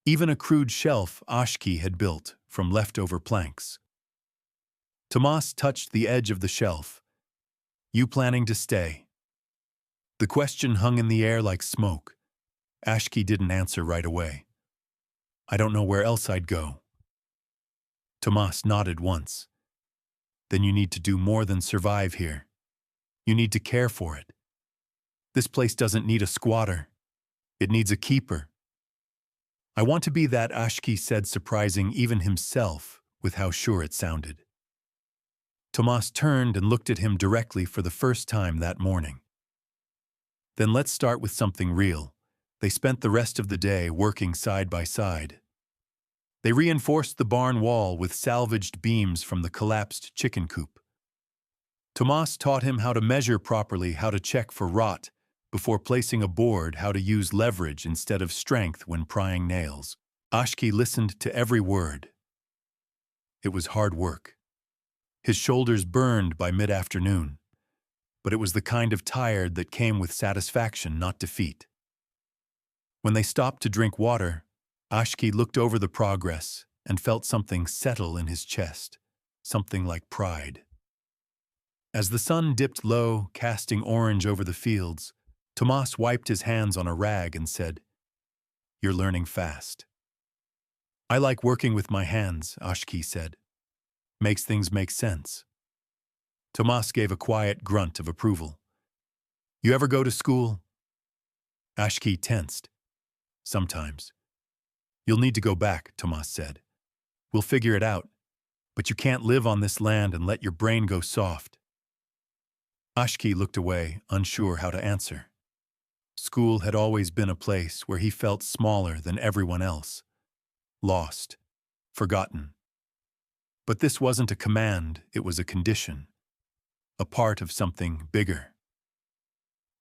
Even a crude shelf Ashki had built from leftover planks. Tomas touched the edge of the shelf. You planning to stay? The question hung in the air like smoke. Ashki didn't answer right away. I don't know where else I'd go. Tomas nodded once. Then you need to do more than survive here. You need to care for it. This place doesn't need a squatter. It needs a keeper. I want to be that, Ashki said, surprising even himself with how sure it sounded. Tomas turned and looked at him directly for the first time that morning. Then let's start with something real. They spent the rest of the day working side by side. They reinforced the barn wall with salvaged beams from the collapsed chicken coop. Tomas taught him how to measure properly, how to check for rot before placing a board, how to use leverage instead of strength when prying nails. Ashki listened to every word. It was hard work. His shoulders burned by mid-afternoon, but it was the kind of tired that came with satisfaction, not defeat. When they stopped to drink water, Ashki looked over the progress and felt something settle in his chest, something like pride. As the sun dipped low, casting orange over the fields, Tomas wiped his hands on a rag and said, You're learning fast. I like working with my hands, Ashki said. Makes things make sense. Tomas gave a quiet grunt of approval. You ever go to school? Ashki tensed. Sometimes. You'll need to go back, Tomas said. We'll figure it out, but you can't live on this land and let your brain go soft. Ashki looked away, unsure how to answer. School had always been a place where he felt smaller than everyone else. Lost. Forgotten. But this wasn't a command, it was a condition. A part of something bigger.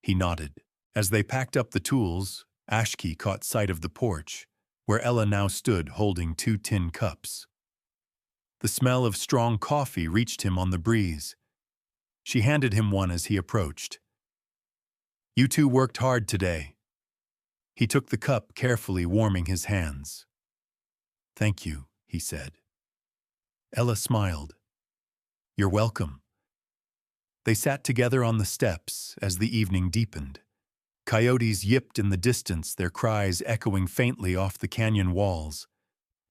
He nodded. As they packed up the tools, Ashki caught sight of the porch, where Ella now stood holding 2 tin cups. The smell of strong coffee reached him on the breeze. She handed him one as he approached. You 2 worked hard today. He took the cup, carefully warming his hands. Thank you, he said. Ella smiled. You're welcome. They sat together on the steps as the evening deepened. Coyotes yipped in the distance, their cries echoing faintly off the canyon walls.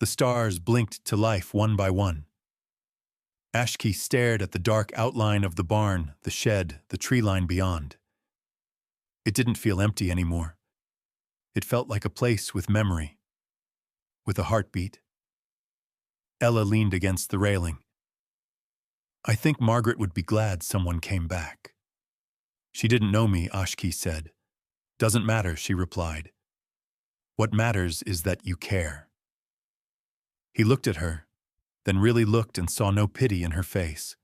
The stars blinked to life one by one. Ashki stared at the dark outline of the barn, the shed, the tree line beyond. It didn't feel empty anymore. It felt like a place with memory, with a heartbeat. Ella leaned against the railing. I think Margaret would be glad someone came back. She didn't know me, Ashki said. Doesn't matter, she replied. What matters is that you care. He looked at her, then really looked and saw no pity in her face,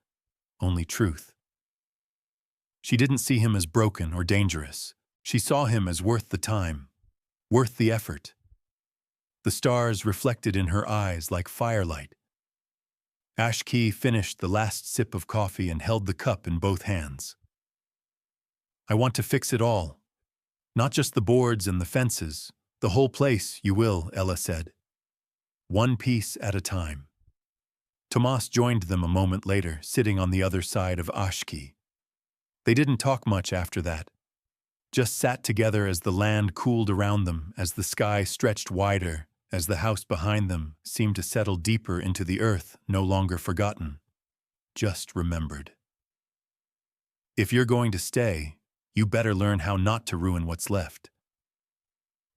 only truth. She didn't see him as broken or dangerous. She saw him as worth the time, worth the effort. The stars reflected in her eyes like firelight. Ashki finished the last sip of coffee and held the cup in both hands. I want to fix it all. Not just the boards and the fences, the whole place, you will, Ella said. One piece at a time. Tomas joined them a moment later, sitting on the other side of Ashki. They didn't talk much after that, just sat together as the land cooled around them, as the sky stretched wider, as the house behind them seemed to settle deeper into the earth, no longer forgotten, just remembered. If you're going to stay, you better learn how not to ruin what's left.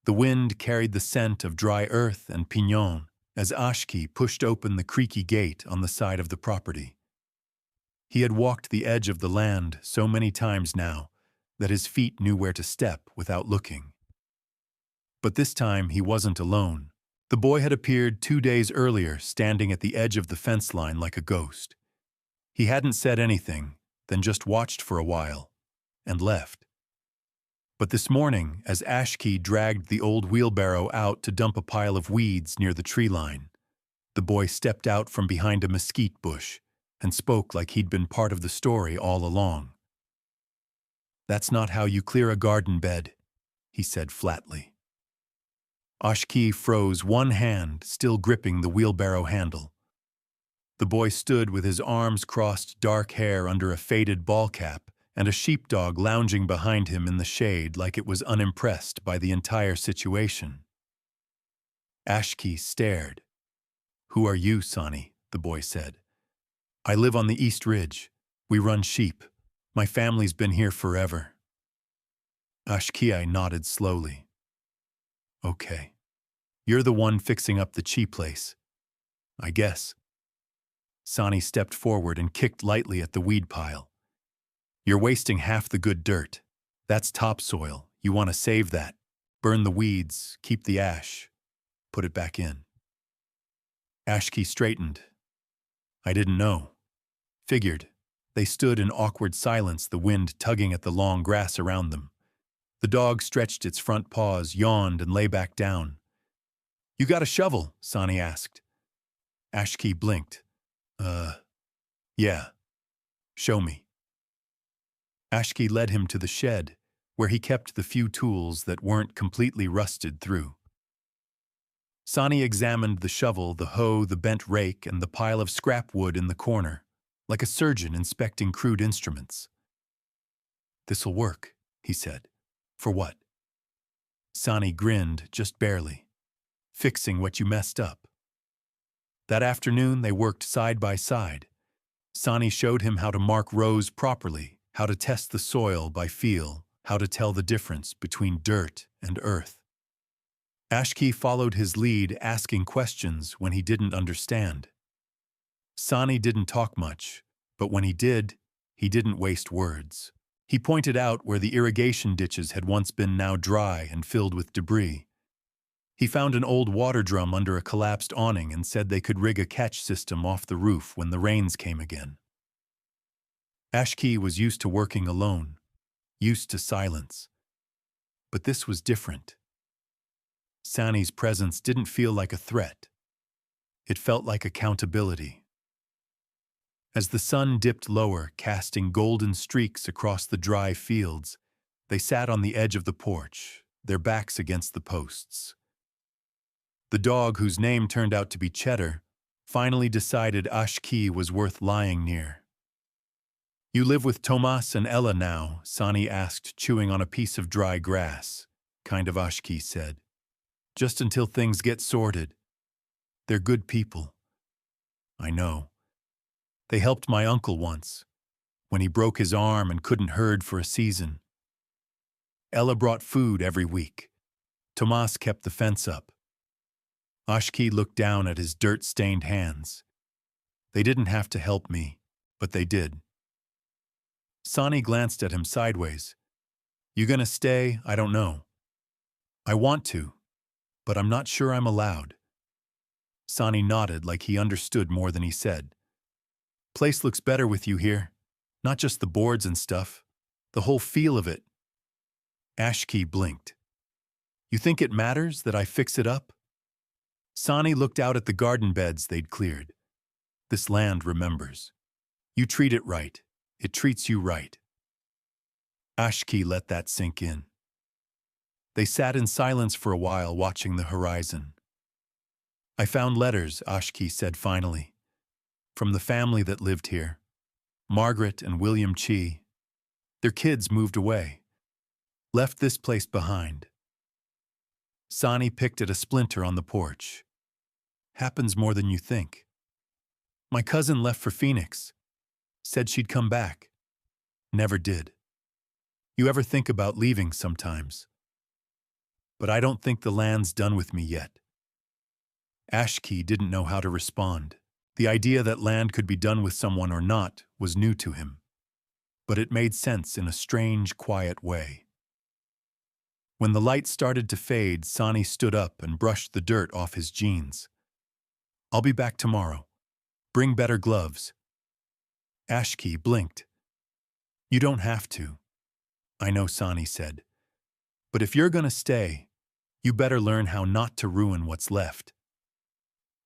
The wind carried the scent of dry earth and pinon as Ashki pushed open the creaky gate on the side of the property. He had walked the edge of the land so many times now that his feet knew where to step without looking. But this time he wasn't alone. The boy had appeared 2 days earlier, standing at the edge of the fence line like a ghost. He hadn't said anything, then just watched for a while, and left. But this morning, as Ashki dragged the old wheelbarrow out to dump a pile of weeds near the tree line, the boy stepped out from behind a mesquite bush and spoke like he'd been part of the story all along. "That's not how you clear a garden bed," he said flatly. Ashki froze, one hand still gripping the wheelbarrow handle. The boy stood with his arms crossed, dark hair under a faded ball cap, and a sheepdog lounging behind him in the shade like it was unimpressed by the entire situation. Ashki stared. "Who are you, Sonny?" the boy said. "I live on the East Ridge. We run sheep. My family's been here forever." Ashki nodded slowly. "Okay. You're the one fixing up the cheap place, I guess." Sonny stepped forward and kicked lightly at the weed pile. "You're wasting half the good dirt. That's topsoil. You want to save that. Burn the weeds, keep the ash. Put it back in." Ashki straightened. "I didn't know. Figured." They stood in awkward silence, the wind tugging at the long grass around them. The dog stretched its front paws, yawned, and lay back down. "You got a shovel?" Sonny asked. Ashki blinked. Yeah. Show me." Ashki led him to the shed, where he kept the few tools that weren't completely rusted through. Sonny examined the shovel, the hoe, the bent rake, and the pile of scrap wood in the corner, like a surgeon inspecting crude instruments. "This'll work," he said. "For what?" Sonny grinned, just barely. "Fixing what you messed up." That afternoon they worked side by side. Sonny showed him how to mark rows properly, how to test the soil by feel, how to tell the difference between dirt and earth. Ashki followed his lead, asking questions when he didn't understand. Sonny didn't talk much, but when he didn't waste words. He pointed out where the irrigation ditches had once been now dry and filled with debris. He found an old water drum under a collapsed awning and said they could rig a catch system off the roof when the rains came again. Ashki was used to working alone, used to silence. But this was different. Sonny's presence didn't feel like a threat. It felt like accountability. As the sun dipped lower, casting golden streaks across the dry fields, they sat on the edge of the porch, their backs against the posts. The dog, whose name turned out to be Cheddar, finally decided Ashki was worth lying near. "You live with Tomas and Ella now?" Sonny asked, chewing on a piece of dry grass. "Kind of," Ashki said. "Just until things get sorted. They're good people." "I know. They helped my uncle once, when he broke his arm and couldn't herd for a season. Ella brought food every week. Tomas kept the fence up." Ashki looked down at his dirt-stained hands. "They didn't have to help me, but they did." Sonny glanced at him sideways. "You gonna stay? I don't know. I want to, but I'm not sure I'm allowed." Sonny nodded like he understood more than he said. "Place looks better with you here. Not just the boards and stuff. The whole feel of it." Ashki blinked. "You think it matters that I fix it up?" Sonny looked out at the garden beds they'd cleared. "This land remembers. You treat it right. It treats you right." Ashki let that sink in. They sat in silence for a while, watching the horizon. "I found letters," Ashki said finally. from the family that lived here, Margaret and William Chi. Their kids moved away, left this place behind. Sani picked at a splinter on the porch. Happens more than you think. My cousin left for Phoenix. Said she'd come back. Never did. You ever think about leaving sometimes? But I don't think the land's done with me yet. Ashki didn't know how to respond. The idea that land could be done with someone or not was new to him. But it made sense in a strange, quiet way. When the light started to fade, Sani stood up and brushed the dirt off his jeans. I'll be back tomorrow. Bring better gloves. Ashki blinked. You don't have to. I know, Sani said. But if you're gonna stay, you better learn how not to ruin what's left.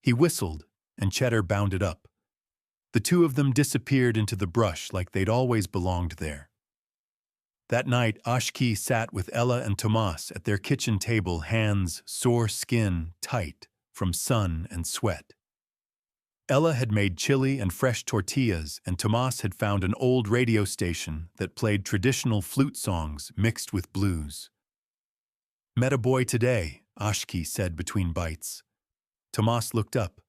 He whistled, and Cheddar bounded up. The two of them disappeared into the brush like they'd always belonged there. That night, Ashki sat with Ella and Tomas at their kitchen table, hands, sore skin, tight from sun and sweat. Ella had made chili and fresh tortillas, and Tomas had found an old radio station that played traditional flute songs mixed with blues. Met a boy today, Ashki said between bites. Tomas looked up.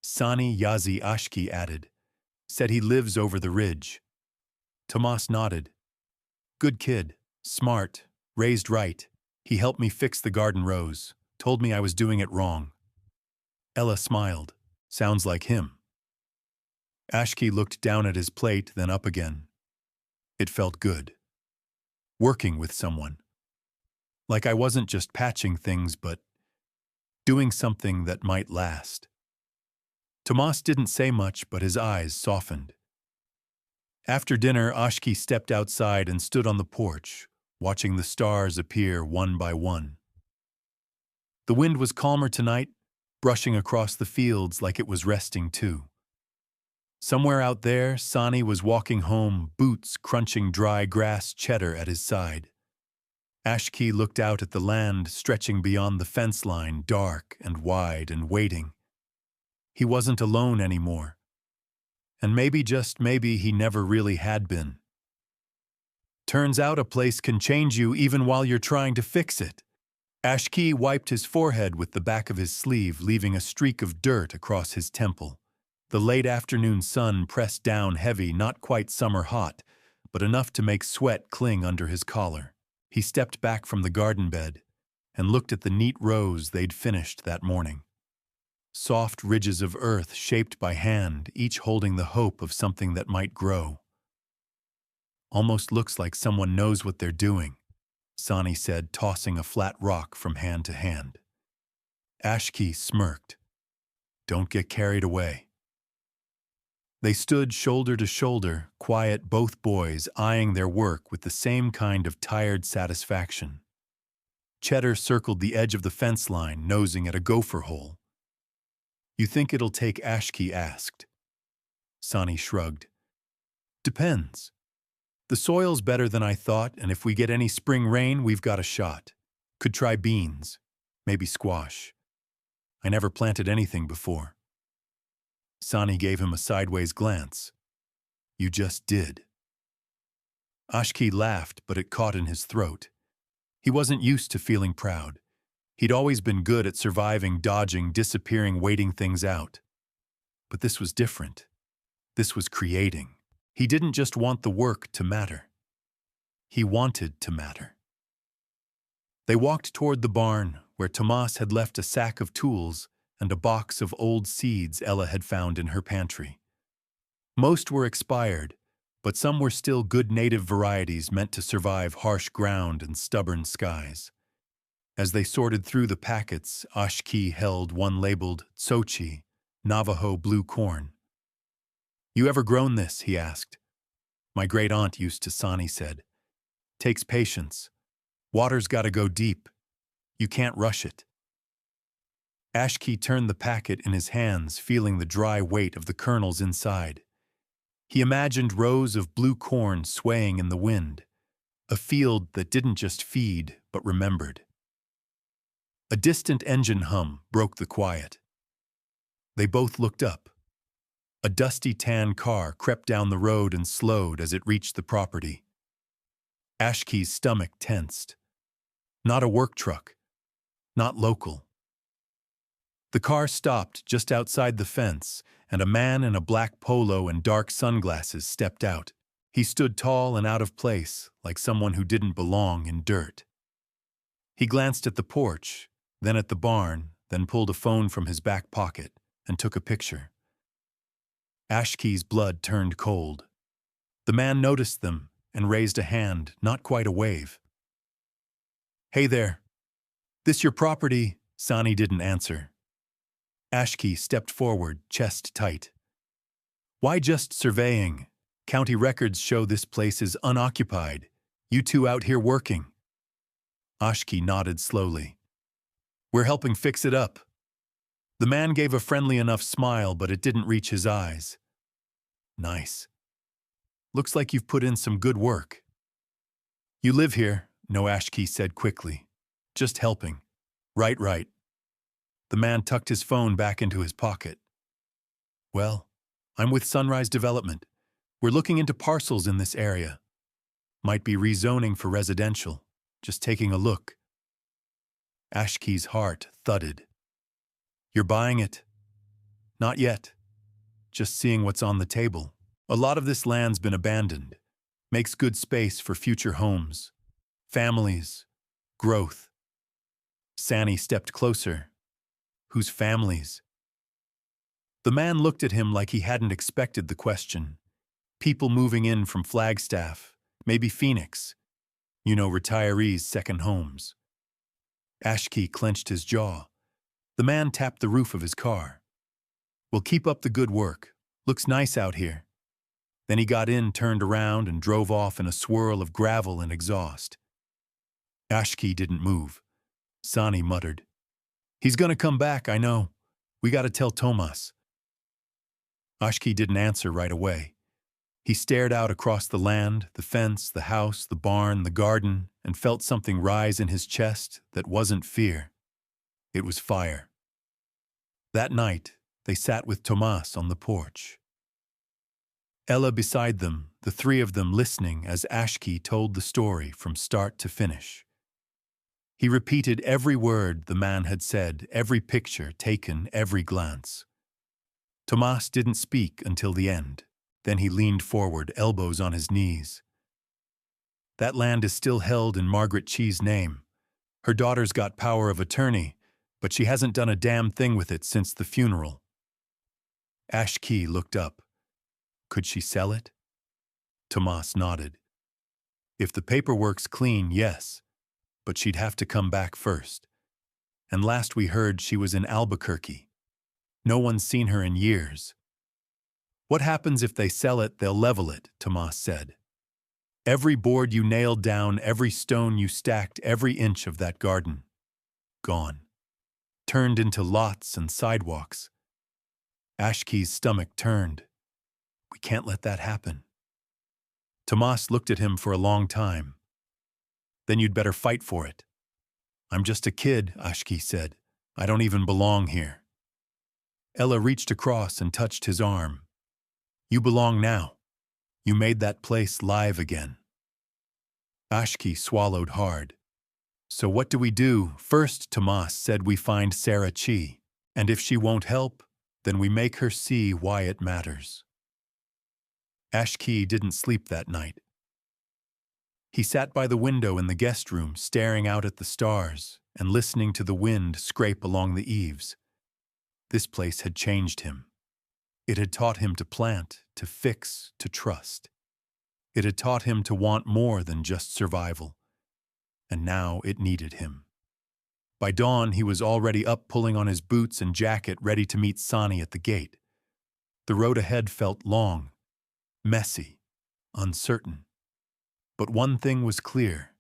Sani Yazi Ashki added. Said he lives over the ridge. Tomas nodded. Good kid, smart, raised right. He helped me fix the garden rose, told me I was doing it wrong. Ella smiled. Sounds like him. Ashki looked down at his plate, then up again. It felt good. Working with someone. Like I wasn't just patching things, but doing something that might last. Tomas didn't say much, but his eyes softened. After dinner, Ashki stepped outside and stood on the porch, watching the stars appear one by one. The wind was calmer tonight, brushing across the fields like it was resting too. Somewhere out there, Sani was walking home, boots crunching dry grass, Cheddar at his side. Ashki looked out at the land stretching beyond the fence line, dark and wide and waiting. He wasn't alone anymore. And maybe, just maybe, he never really had been. Turns out a place can change you even while you're trying to fix it. Ashki wiped his forehead with the back of his sleeve, leaving a streak of dirt across his temple. The late afternoon sun pressed down heavy, not quite summer hot, but enough to make sweat cling under his collar. He stepped back from the garden bed and looked at the neat rows they'd finished that morning. Soft ridges of earth shaped by hand, each holding the hope of something that might grow. Almost looks like someone knows what they're doing, Sani said, tossing a flat rock from hand to hand. Ashki smirked. Don't get carried away. They stood shoulder to shoulder, quiet, both boys eyeing their work with the same kind of tired satisfaction. Cheddar circled the edge of the fence line, nosing at a gopher hole. You think it'll take? Ashki asked. Sani shrugged. Depends. The soil's better than I thought, and if we get any spring rain, we've got a shot. Could try beans, maybe squash. I never planted anything before. Sani gave him a sideways glance. You just did. Ashki laughed, but it caught in his throat. He wasn't used to feeling proud. He'd always been good at surviving, dodging, disappearing, waiting things out. But this was different. This was creating. He didn't just want the work to matter. He wanted to matter. They walked toward the barn, where Tomas had left a sack of tools and a box of old seeds Ella had found in her pantry. Most were expired, but some were still good native varieties meant to survive harsh ground and stubborn skies. As they sorted through the packets, Ashki held one labeled Tsochi, Navajo blue corn. You ever grown this? He asked. My great-aunt used to, Sani said. Takes patience. Water's gotta go deep. You can't rush it. Ashki turned the packet in his hands, feeling the dry weight of the kernels inside. He imagined rows of blue corn swaying in the wind, a field that didn't just feed, but remembered. A distant engine hum broke the quiet. They both looked up. A dusty tan car crept down the road and slowed as it reached the property. Ashkey's stomach tensed. Not a work truck. Not local. The car stopped just outside the fence, and a man in a black polo and dark sunglasses stepped out. He stood tall and out of place, like someone who didn't belong in dirt. He glanced at the porch, then at the barn, then pulled a phone from his back pocket and took a picture. Ashkey's blood turned cold. The man noticed them and raised a hand, not quite a wave. "Hey there. This your property?" Sani didn't answer. Ashkey stepped forward, chest tight. "Why just surveying? County records show this place is unoccupied. You two out here working." Ashkey nodded slowly. "We're helping fix it up." The man gave a friendly enough smile, but it didn't reach his eyes. "Nice. Looks like you've put in some good work." "You live here," No Ashkey said quickly. "Just helping." Right. The man tucked his phone back into his pocket. "Well, I'm with Sunrise Development. We're looking into parcels in this area. Might be rezoning for residential. Just taking a look." Ashkey's heart thudded. "You're buying it?" "Not yet. Just seeing what's on the table. A lot of this land's been abandoned. Makes good space for future homes. Families. Growth." Sani stepped closer. "Whose families?" The man looked at him like he hadn't expected the question. People moving in from Flagstaff, maybe Phoenix. Retirees' second homes. Ashkey clenched his jaw. The man tapped the roof of his car. "Well, keep up the good work. Looks nice out here." Then he got in, turned around, and drove off in a swirl of gravel and exhaust. Ashkey didn't move. Sani muttered, "He's gonna come back, I know. We gotta tell Tomas." Ashkey didn't answer right away. He stared out across the land, the fence, the house, the barn, the garden, and felt something rise in his chest that wasn't fear. It was fire. That night, they sat with Tomas on the porch. Ella beside them, the three of them listening as Ashkey told the story from start to finish. He repeated every word the man had said, every picture taken, every glance. Tomas didn't speak until the end. Then he leaned forward, elbows on his knees. "That land is still held in Margaret Chee's name. Her daughter's got power of attorney, but she hasn't done a damn thing with it since the funeral." Ashkey looked up. "Could she sell it?" Tomas nodded. "If the paperwork's clean, yes, but she'd have to come back first. And last we heard she was in Albuquerque. No one's seen her in years." "What happens if they sell it, they'll level it," Tomas said. "Every board you nailed down, every stone you stacked, every inch of that garden. Gone. Turned into lots and sidewalks." Ashkey's stomach turned. "We can't let that happen." Tomas looked at him for a long time. "Then you'd better fight for it." "I'm just a kid," Ashkey said. "I don't even belong here." Ella reached across and touched his arm. "You belong now. You made that place live again." Ashkey swallowed hard. "So what do we do? First," Tomas said, "we find Sarah Chee. And if she won't help, then we make her see why it matters." Ashkey didn't sleep that night. He sat by the window in the guest room, staring out at the stars and listening to the wind scrape along the eaves. This place had changed him. It had taught him to plant, to fix, to trust. It had taught him to want more than just survival. And now it needed him. By dawn, he was already up, pulling on his boots and jacket, ready to meet Sani at the gate. The road ahead felt long, messy, uncertain. But one thing was clear.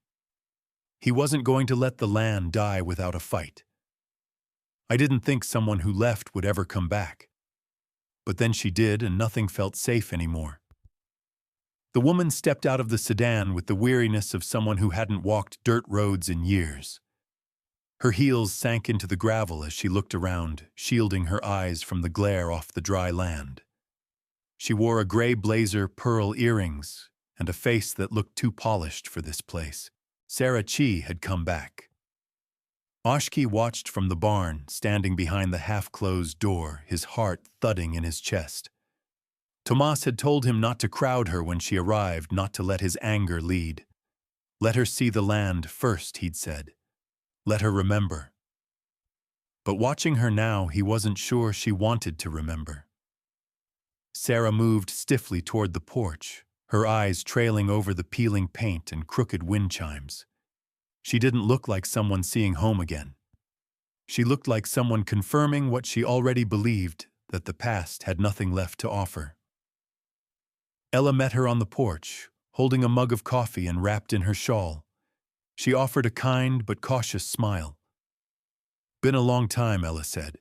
He wasn't going to let the land die without a fight. "I didn't think someone who left would ever come back. But then she did, and nothing felt safe anymore." The woman stepped out of the sedan with the weariness of someone who hadn't walked dirt roads in years. Her heels sank into the gravel as she looked around, shielding her eyes from the glare off the dry land. She wore a gray blazer, pearl earrings, and a face that looked too polished for this place. Sarah Chi had come back. Oshki watched from the barn, standing behind the half-closed door, his heart thudding in his chest. Tomas had told him not to crowd her when she arrived, not to let his anger lead. Let her see the land first, he'd said. Let her remember. But watching her now, he wasn't sure she wanted to remember. Sarah moved stiffly toward the porch, her eyes trailing over the peeling paint and crooked wind chimes. She didn't look like someone seeing home again. She looked like someone confirming what she already believed, that the past had nothing left to offer. Ella met her on the porch, holding a mug of coffee and wrapped in her shawl. She offered a kind but cautious smile. "Been a long time," Ella said.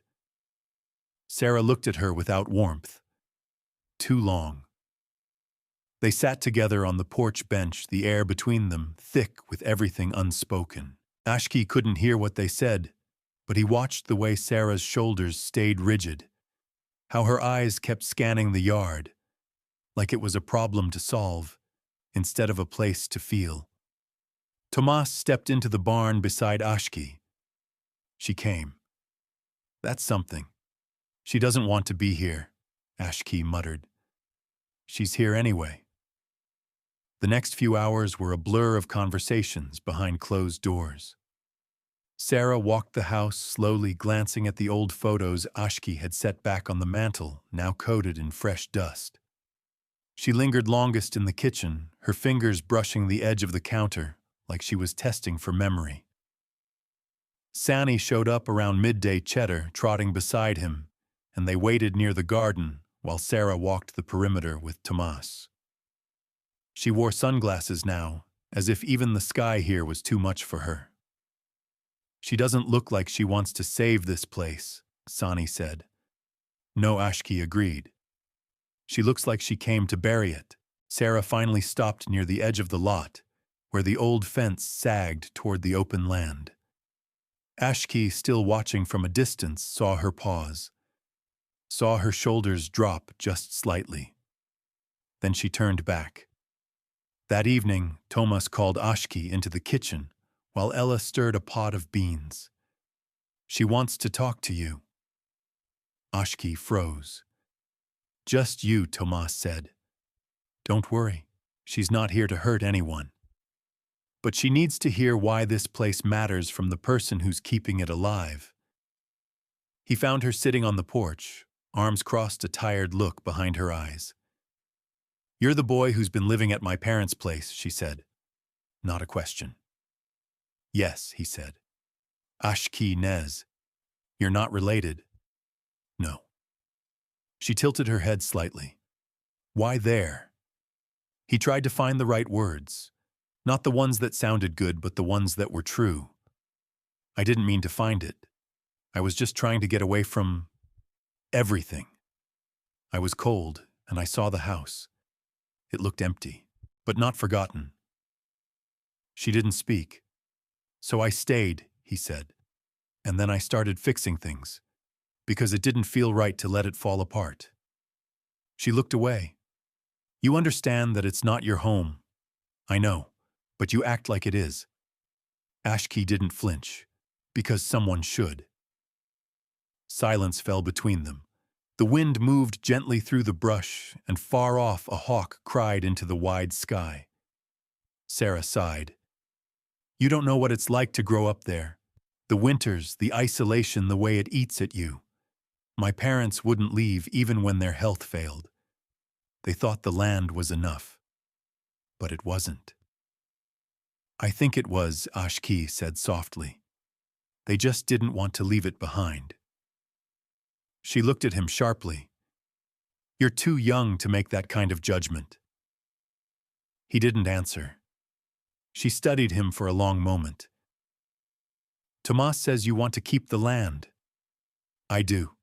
Sarah looked at her without warmth. Too long. They sat together on the porch bench, the air between them thick with everything unspoken. Ashki couldn't hear what they said, but he watched the way Sarah's shoulders stayed rigid, how her eyes kept scanning the yard, like it was a problem to solve, instead of a place to feel. Tomas stepped into the barn beside Ashki. She came. "That's something. She doesn't want to be here," Ashki muttered. "She's here anyway." The next few hours were a blur of conversations behind closed doors. Sarah walked the house, slowly glancing at the old photos Ashki had set back on the mantel, now coated in fresh dust. She lingered longest in the kitchen, her fingers brushing the edge of the counter, like she was testing for memory. Sani showed up around midday, Cheddar trotting beside him, and they waited near the garden while Sarah walked the perimeter with Tomas. She wore sunglasses now, as if even the sky here was too much for her. "She doesn't look like she wants to save this place," Sani said. No, Ashki agreed. "She looks like she came to bury it." Sarah finally stopped near the edge of the lot, where the old fence sagged toward the open land. Ashki, still watching from a distance, saw her pause, saw her shoulders drop just slightly. Then she turned back. That evening, Tomas called Ashki into the kitchen while Ella stirred a pot of beans. "She wants to talk to you." Ashki froze. "Just you," Tomas said. "Don't worry, she's not here to hurt anyone. But she needs to hear why this place matters from the person who's keeping it alive." He found her sitting on the porch, arms crossed, a tired look behind her eyes. "You're the boy who's been living at my parents' place," she said. Not a question. "Yes," he said. "Ashki Nez. You're not related?" "No." She tilted her head slightly. "Why there?" He tried to find the right words. Not the ones that sounded good, but the ones that were true. "I didn't mean to find it. I was just trying to get away from everything. I was cold, and I saw the house. It looked empty, but not forgotten." She didn't speak. "So I stayed," he said. "And then I started fixing things, because it didn't feel right to let it fall apart." She looked away. "You understand that it's not your home. I know, but you act like it is." Ashki didn't flinch, because someone should. Silence fell between them. The wind moved gently through the brush, and far off a hawk cried into the wide sky. Sarah sighed. "You don't know what it's like to grow up there. The winters, the isolation, the way it eats at you. My parents wouldn't leave even when their health failed. They thought the land was enough. But it wasn't." "I think it was," Ashki said softly. "They just didn't want to leave it behind." She looked at him sharply. "You're too young to make that kind of judgment." He didn't answer. She studied him for a long moment. "Tomas says you want to keep the land." "I do."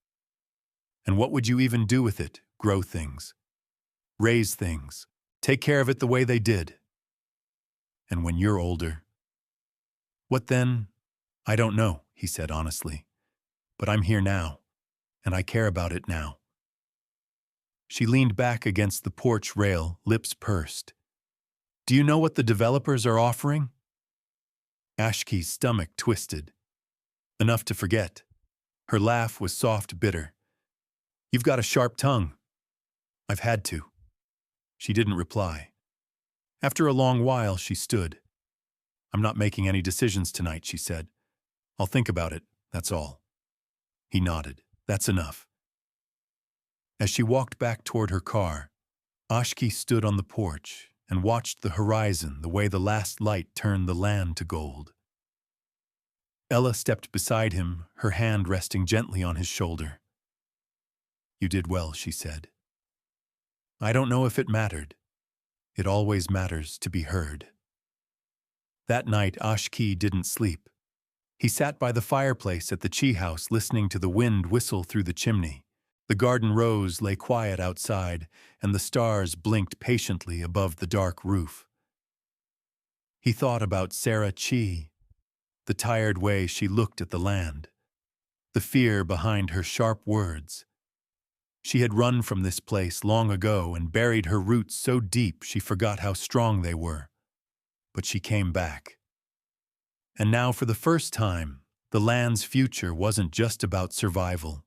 "And what would you even do with it? Grow things, raise things, take care of it the way they did. And when you're older—" "What then?" "I don't know," he said honestly. "But I'm here now, and I care about it now." She leaned back against the porch rail, lips pursed. Do you know what the developers are offering? Ashki's stomach twisted. Enough to forget. Her laugh was soft, bitter. You've got a sharp tongue. I've had to. She didn't reply. After a long while, she stood. I'm not making any decisions tonight, she said. I'll think about it, that's all. He nodded. That's enough. As she walked back toward her car, Ashki stood on the porch and watched the horizon the way the last light turned the land to gold. Ella stepped beside him, her hand resting gently on his shoulder. You did well, she said. I don't know if it mattered. It always matters to be heard. That night, Ashki didn't sleep. He sat by the fireplace at the Chi house listening to the wind whistle through the chimney. The garden rose lay quiet outside, and the stars blinked patiently above the dark roof. He thought about Sarah Chi, the tired way she looked at the land, the fear behind her sharp words. She had run from this place long ago and buried her roots so deep she forgot how strong they were. But she came back. And now, for the first time, the land's future wasn't just about survival.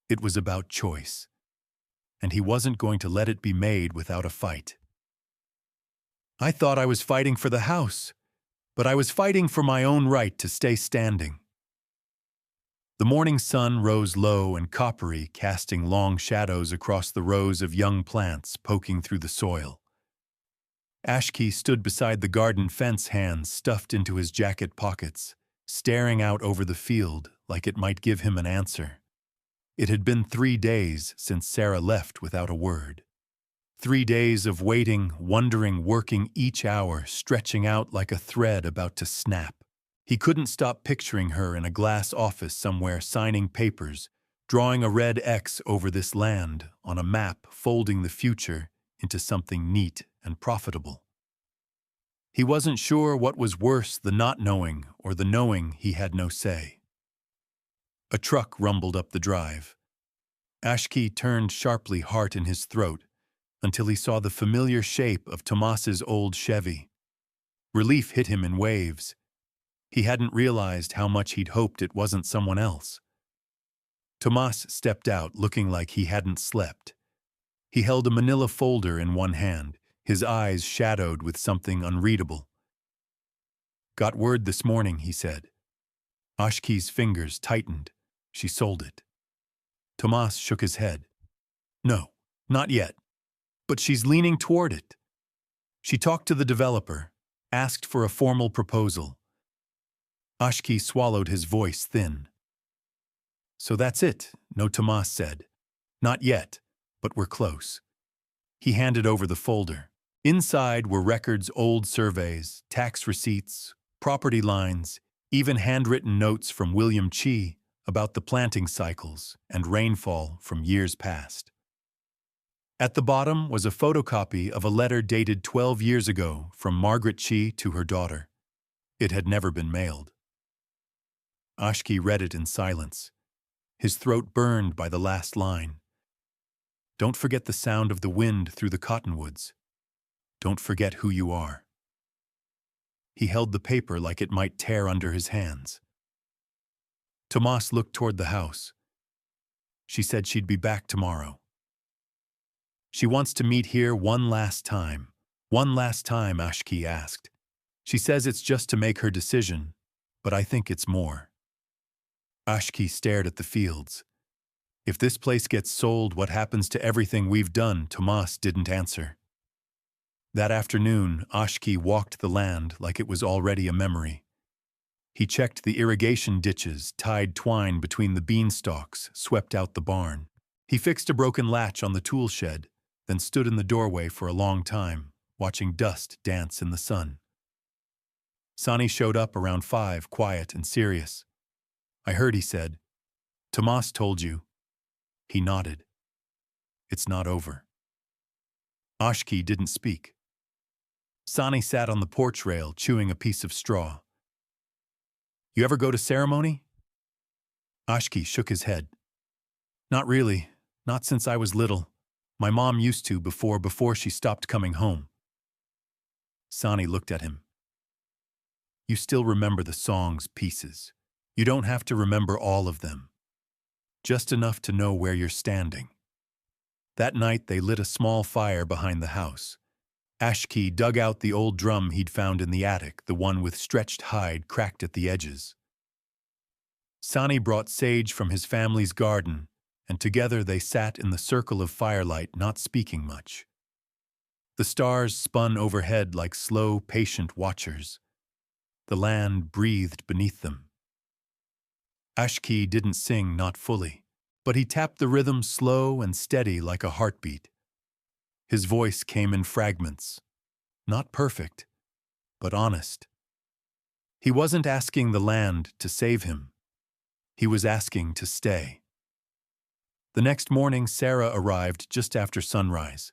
It was about choice. And he wasn't going to let it be made without a fight. I thought I was fighting for the house, but I was fighting for my own right to stay standing. The morning sun rose low and coppery, casting long shadows across the rows of young plants poking through the soil. Ashki stood beside the garden fence, hands stuffed into his jacket pockets, staring out over the field like it might give him an answer. It had been 3 days since Sarah left without a word. 3 days of waiting, wondering, working each hour, stretching out like a thread about to snap. He couldn't stop picturing her in a glass office somewhere signing papers, drawing a red X over this land on a map, folding the future into something neat and profitable. He wasn't sure what was worse, the not knowing or the knowing he had no say. A truck rumbled up the drive. Ashki turned sharply, heart in his throat, until he saw the familiar shape of Tomas's old Chevy. Relief hit him in waves. He hadn't realized how much he'd hoped it wasn't someone else. Tomas stepped out, looking like he hadn't slept. He held a manila folder in one hand, his eyes shadowed with something unreadable. Got word this morning, he said. Ashki's fingers tightened. She sold it. Tomas shook his head. No, not yet. But she's leaning toward it. She talked to the developer, asked for a formal proposal. Ashki swallowed, his voice thin. So that's it, no, Tomas said. Not yet, but we're close. He handed over the folder. Inside were records, old surveys, tax receipts, property lines, even handwritten notes from William Chi about the planting cycles and rainfall from years past. At the bottom was a photocopy of a letter dated 12 years ago from Margaret Chi to her daughter. It had never been mailed. Ashki read it in silence, his throat burned by the last line. Don't forget the sound of the wind through the cottonwoods. Don't forget who you are. He held the paper like it might tear under his hands. Tomas looked toward the house. She said she'd be back tomorrow. She wants to meet here one last time. One last time, Ashki asked. She says it's just to make her decision, but I think it's more. Ashki stared at the fields. If this place gets sold, what happens to everything we've done? Tomas didn't answer. That afternoon, Ashki walked the land like it was already a memory. He checked the irrigation ditches, tied twine between the beanstalks, swept out the barn. He fixed a broken latch on the tool shed, then stood in the doorway for a long time, watching dust dance in the sun. Sonny showed up around 5, quiet and serious. I heard, he said. Tomas told you. He nodded. It's not over. Ashki didn't speak. Sonny sat on the porch rail, chewing a piece of straw. You ever go to ceremony? Ashki shook his head. Not really, not since I was little. My mom used to before she stopped coming home. Sani looked at him. You still remember the song's pieces. You don't have to remember all of them. Just enough to know where you're standing. That night they lit a small fire behind the house. Ashki dug out the old drum he'd found in the attic, the one with stretched hide cracked at the edges. Sani brought sage from his family's garden, and together they sat in the circle of firelight, not speaking much. The stars spun overhead like slow, patient watchers. The land breathed beneath them. Ashki didn't sing, not fully, but he tapped the rhythm slow and steady like a heartbeat. His voice came in fragments, not perfect, but honest. He wasn't asking the land to save him. He was asking to stay. The next morning, Sarah arrived just after sunrise.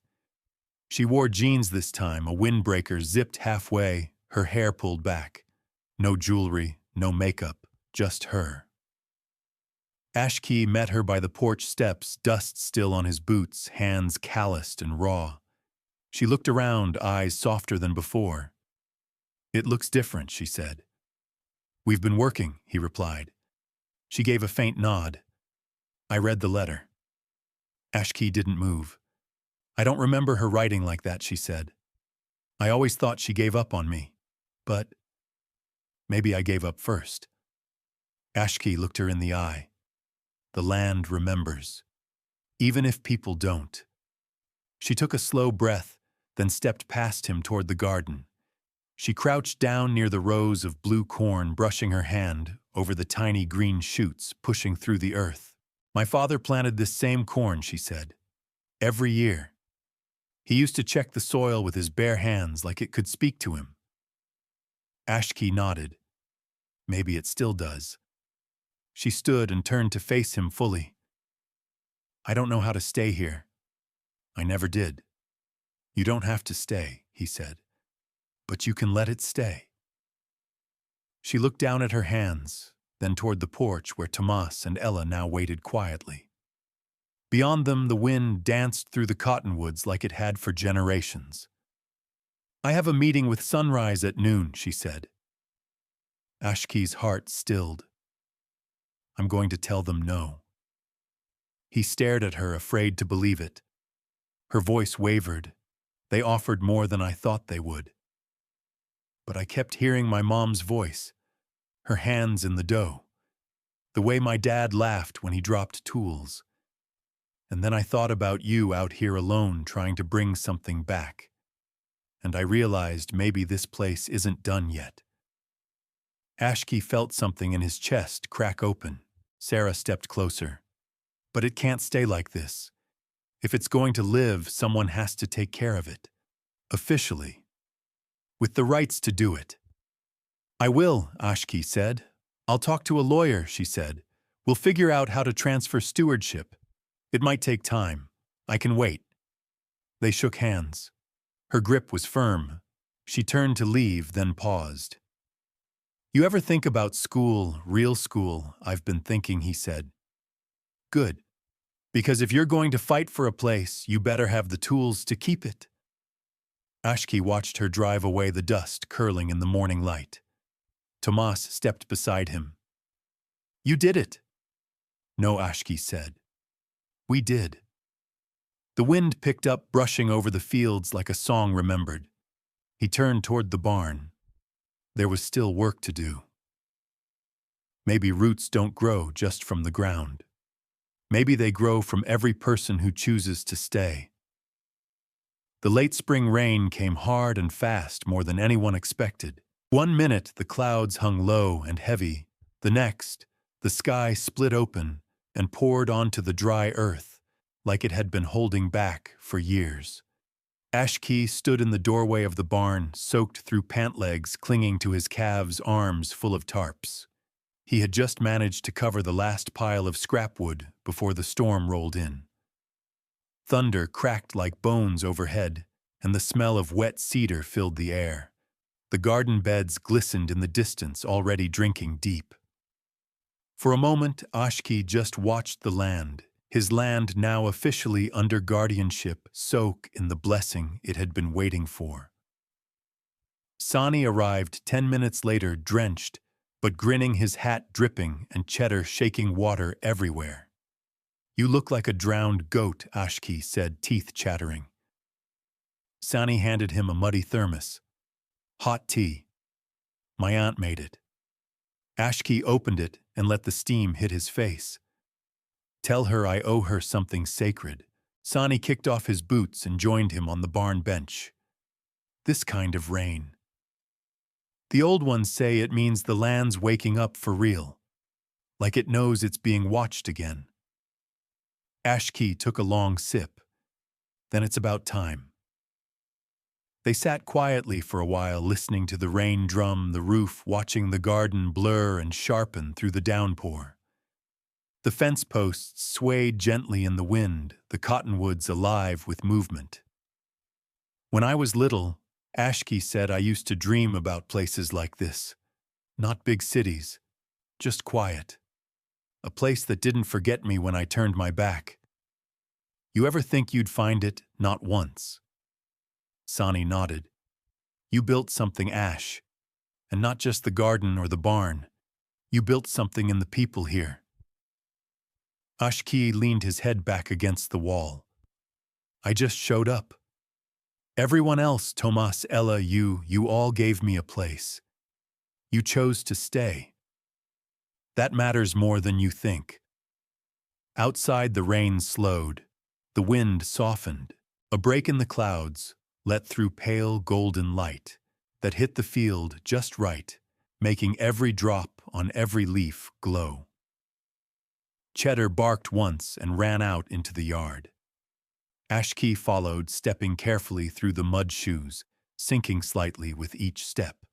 She wore jeans this time, a windbreaker zipped halfway, her hair pulled back. No jewelry, no makeup, just her. Ashki met her by the porch steps, dust still on his boots, hands calloused and raw. She looked around, eyes softer than before. It looks different, she said. We've been working, he replied. She gave a faint nod. I read the letter. Ashki didn't move. I don't remember her writing like that, she said. I always thought she gave up on me. But maybe I gave up first. Ashki looked her in the eye. The land remembers, even if people don't. She took a slow breath, then stepped past him toward the garden. She crouched down near the rows of blue corn, brushing her hand over the tiny green shoots pushing through the earth. My father planted this same corn, she said, every year. He used to check the soil with his bare hands like it could speak to him. Ashki nodded. Maybe it still does. She stood and turned to face him fully. I don't know how to stay here. I never did. You don't have to stay, he said, but you can let it stay. She looked down at her hands, then toward the porch where Tomas and Ella now waited quietly. Beyond them, the wind danced through the cottonwoods like it had for generations. I have a meeting with Sunrise at noon, she said. Ashki's heart stilled. I'm going to tell them no. He stared at her, afraid to believe it. Her voice wavered. They offered more than I thought they would. But I kept hearing my mom's voice, her hands in the dough, the way my dad laughed when he dropped tools. And then I thought about you out here alone trying to bring something back. And I realized maybe this place isn't done yet. Ashki felt something in his chest crack open. Sarah stepped closer. But it can't stay like this. If it's going to live, someone has to take care of it. Officially. With the rights to do it. I will, Ashki said. I'll talk to a lawyer, she said. We'll figure out how to transfer stewardship. It might take time. I can wait. They shook hands. Her grip was firm. She turned to leave, then paused. You ever think about school, real school? I've been thinking, he said. Good. Because if you're going to fight for a place, you better have the tools to keep it. Ashki watched her drive away, the dust curling in the morning light. Tomas stepped beside him. You did it. No, Ashki said. We did. The wind picked up, brushing over the fields like a song remembered. He turned toward the barn. There was still work to do. Maybe roots don't grow just from the ground. Maybe they grow from every person who chooses to stay. The late spring rain came hard and fast, more than anyone expected. 1 minute, the clouds hung low and heavy. The next, the sky split open and poured onto the dry earth, like it had been holding back for years. Ashki stood in the doorway of the barn, soaked through pant legs clinging to his calves' arms full of tarps. He had just managed to cover the last pile of scrap wood before the storm rolled in. Thunder cracked like bones overhead, and the smell of wet cedar filled the air. The garden beds glistened in the distance, already drinking deep. For a moment, Ashki just watched the land, his land now officially under guardianship soak in the blessing it had been waiting for. Sani arrived 10 minutes later drenched, but grinning, his hat dripping and Cheddar shaking water everywhere. "You look like a drowned goat," Ashki said, teeth chattering. Sani handed him a muddy thermos. "Hot tea. My aunt made it." Ashki opened it and let the steam hit his face. "Tell her I owe her something sacred." Sani kicked off his boots and joined him on the barn bench. "This kind of rain. The old ones say it means the land's waking up for real, like it knows it's being watched again." Ashki took a long sip. "Then it's about time." They sat quietly for a while, listening to the rain drum the roof, watching the garden blur and sharpen through the downpour. The fence posts swayed gently in the wind, the cottonwoods alive with movement. "When I was little," Ashki said, "I used to dream about places like this. Not big cities, just quiet. A place that didn't forget me when I turned my back. You ever think you'd find it? Not once." Sani nodded. "You built something, Ash. And not just the garden or the barn. You built something in the people here." Ashki leaned his head back against the wall. "I just showed up. Everyone else, Tomas, Ella, you all gave me a place. You chose to stay. That matters more than you think." Outside, the rain slowed. The wind softened. A break in the clouds let through pale golden light that hit the field just right, making every drop on every leaf glow. Cheddar barked once and ran out into the yard. Ashki followed, stepping carefully through the mud shoes, sinking slightly with each step.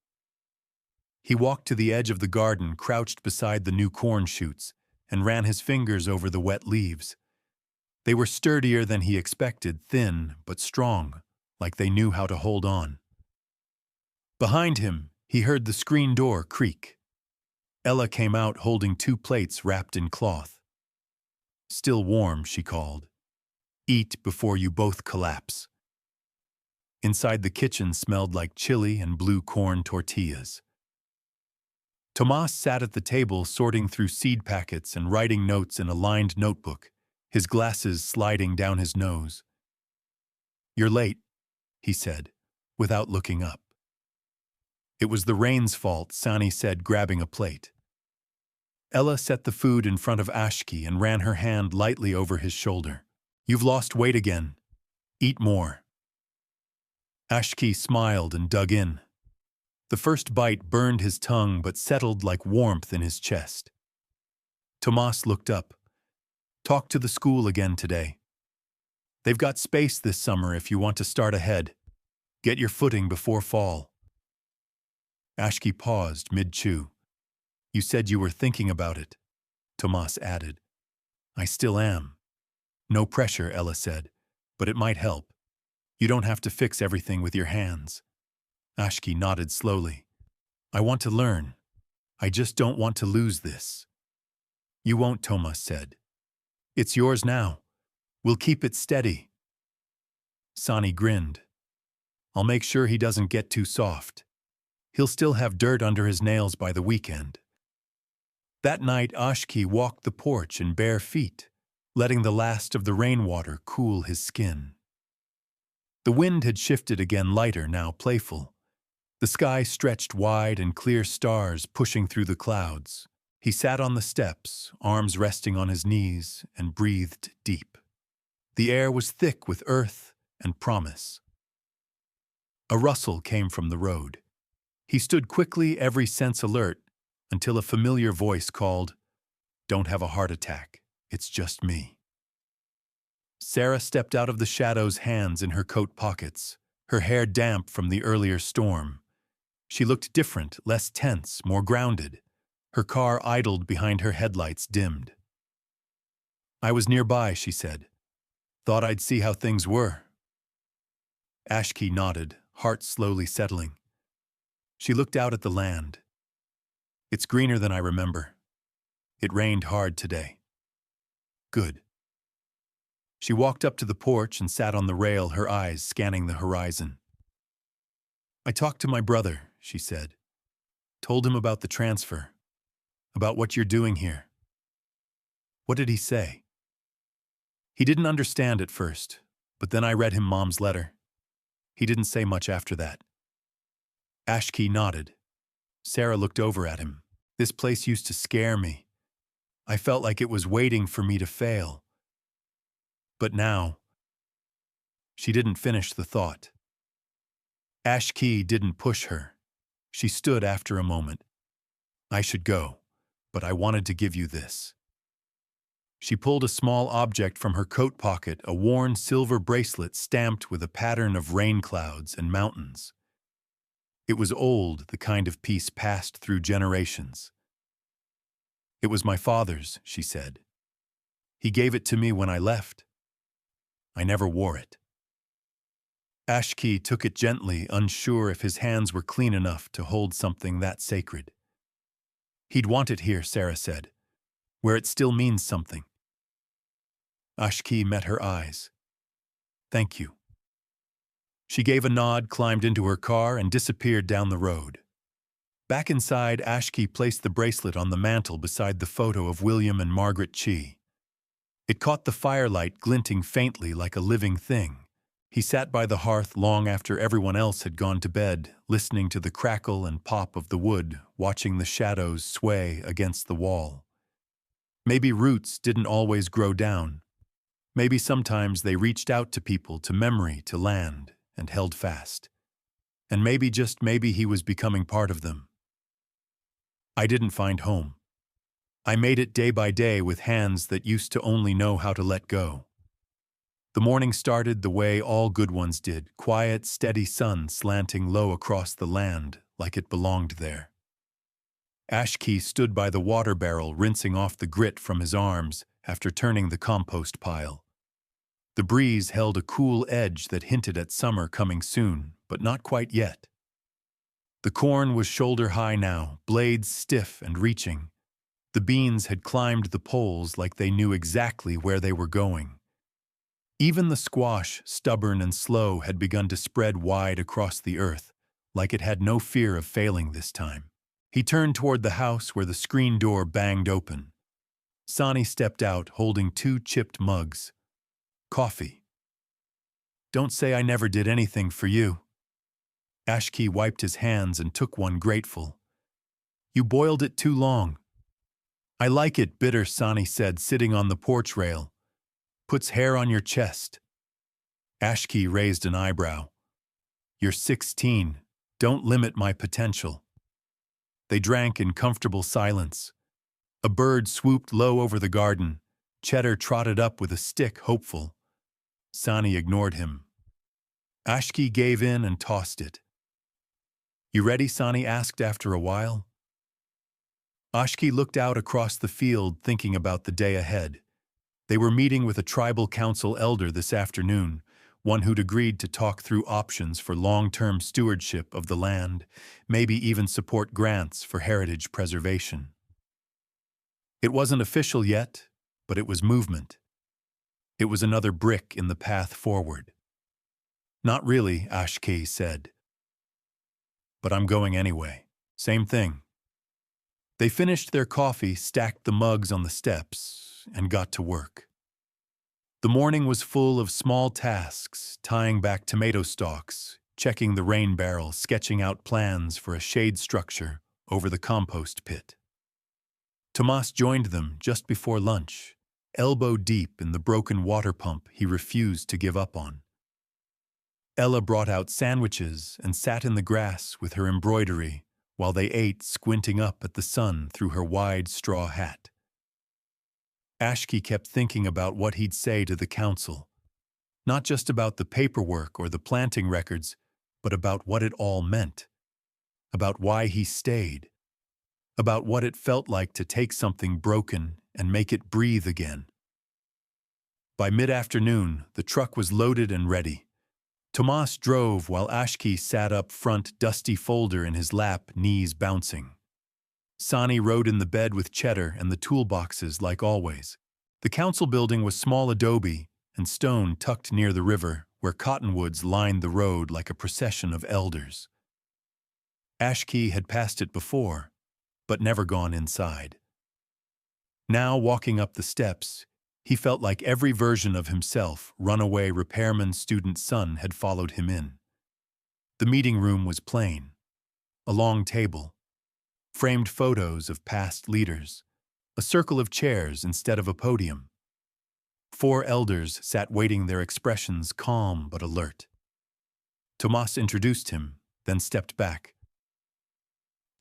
He walked to the edge of the garden, crouched beside the new corn shoots, and ran his fingers over the wet leaves. They were sturdier than he expected, thin but strong, like they knew how to hold on. Behind him, he heard the screen door creak. Ella came out holding 2 plates wrapped in cloth. "Still warm," she called. "Eat before you both collapse." Inside, the kitchen smelled like chili and blue corn tortillas. Tomas sat at the table sorting through seed packets and writing notes in a lined notebook, his glasses sliding down his nose. "You're late," he said, without looking up. "It was the rain's fault," Sani said, grabbing a plate. Ella set the food in front of Ashki and ran her hand lightly over his shoulder. "You've lost weight again. Eat more." Ashki smiled and dug in. The first bite burned his tongue but settled like warmth in his chest. Tomas looked up. "Talk to the school again today. They've got space this summer if you want to start ahead. Get your footing before fall." Ashki paused mid-chew. "You said you were thinking about it," Tomas added. "I still am." "No pressure," Ella said, "but it might help. You don't have to fix everything with your hands." Ashki nodded slowly. "I want to learn. I just don't want to lose this." "You won't," Tomas said. "It's yours now. We'll keep it steady." Sani grinned. "I'll make sure he doesn't get too soft. He'll still have dirt under his nails by the weekend." That night, Ashki walked the porch in bare feet, letting the last of the rainwater cool his skin. The wind had shifted again, lighter, now playful. The sky stretched wide and clear stars pushing through the clouds. He sat on the steps, arms resting on his knees, and breathed deep. The air was thick with earth and promise. A rustle came from the road. He stood quickly, every sense alert, until a familiar voice called, "Don't have a heart attack. It's just me." Sarah stepped out of the shadows, hands in her coat pockets, her hair damp from the earlier storm. She looked different, less tense, more grounded. Her car idled behind her, headlights dimmed. "I was nearby," she said. "Thought I'd see how things were." Ashki nodded, heart slowly settling. She looked out at the land. "It's greener than I remember. It rained hard today." "Good." She walked up to the porch and sat on the rail, her eyes scanning the horizon. "I talked to my brother," she said. "Told him about the transfer, about what you're doing here." "What did he say?" "He didn't understand at first, but then I read him Mom's letter. He didn't say much after that." Ashkey nodded. Sarah looked over at him. "This place used to scare me. I felt like it was waiting for me to fail. But now—" She didn't finish the thought. Ashkey didn't push her. She stood after a moment. "I should go, but I wanted to give you this." She pulled a small object from her coat pocket, a worn silver bracelet stamped with a pattern of rain clouds and mountains. It was old, the kind of piece passed through generations. "It was my father's," she said. "He gave it to me when I left. I never wore it." Ashkey took it gently, unsure if his hands were clean enough to hold something that sacred. "He'd want it here," Sarah said, "where it still means something." Ashkey met her eyes. "Thank you." She gave a nod, climbed into her car, and disappeared down the road. Back inside, Ashkey placed the bracelet on the mantel beside the photo of William and Margaret Chi. It caught the firelight glinting faintly like a living thing. He sat by the hearth long after everyone else had gone to bed, listening to the crackle and pop of the wood, watching the shadows sway against the wall. Maybe roots didn't always grow down. Maybe sometimes they reached out to people, to memory, to land, and held fast. And maybe, just maybe, he was becoming part of them. "I didn't find home. I made it day by day with hands that used to only know how to let go." The morning started the way all good ones did, quiet, steady sun slanting low across the land like it belonged there. Ashkey stood by the water barrel, rinsing off the grit from his arms after turning the compost pile. The breeze held a cool edge that hinted at summer coming soon, but not quite yet. The corn was shoulder-high now, blades stiff and reaching. The beans had climbed the poles like they knew exactly where they were going. Even the squash, stubborn and slow, had begun to spread wide across the earth, like it had no fear of failing this time. He turned toward the house where the screen door banged open. Sonny stepped out, holding 2 chipped mugs. "Coffee." "Don't say I never did anything for you." Ashkey wiped his hands and took one, grateful. "You boiled it too long." "I like it bitter," Sonny said, sitting on the porch rail. "Puts hair on your chest." Ashkey raised an eyebrow. "You're 16. Don't limit my potential." They drank in comfortable silence. A bird swooped low over the garden. Cheddar trotted up with a stick, hopeful. Sonny ignored him. Ashkey gave in and tossed it. "You ready?" Sonny asked after a while. Ashkey looked out across the field, thinking about the day ahead. They were meeting with a tribal council elder this afternoon, one who'd agreed to talk through options for long-term stewardship of the land, maybe even support grants for heritage preservation. It wasn't official yet, but it was movement. It was another brick in the path forward. "Not really," Ashkey said. "But I'm going anyway. Same thing." They finished their coffee, stacked the mugs on the steps, and got to work. The morning was full of small tasks, tying back tomato stalks, checking the rain barrel, sketching out plans for a shade structure over the compost pit. Tomas joined them just before lunch, elbow deep in the broken water pump he refused to give up on. Ella brought out sandwiches and sat in the grass with her embroidery while they ate, squinting up at the sun through her wide straw hat. Ashkey kept thinking about what he'd say to the council, not just about the paperwork or the planting records, but about what it all meant, about why he stayed, about what it felt like to take something broken and make it breathe again. By mid-afternoon, the truck was loaded and ready. Tomas drove while Ashkey sat up front, dusty folder in his lap, knees bouncing. Sonny rode in the bed with Cheddar and the toolboxes like always. The council building was small adobe, and stone tucked near the river where cottonwoods lined the road like a procession of elders. Ashki had passed it before, but never gone inside. Now, walking up the steps, he felt like every version of himself, runaway repairman student son, had followed him in. The meeting room was plain. A long table, framed photos of past leaders, a circle of chairs instead of a podium. 4 elders sat waiting, their expressions calm but alert. Tomas introduced him, then stepped back.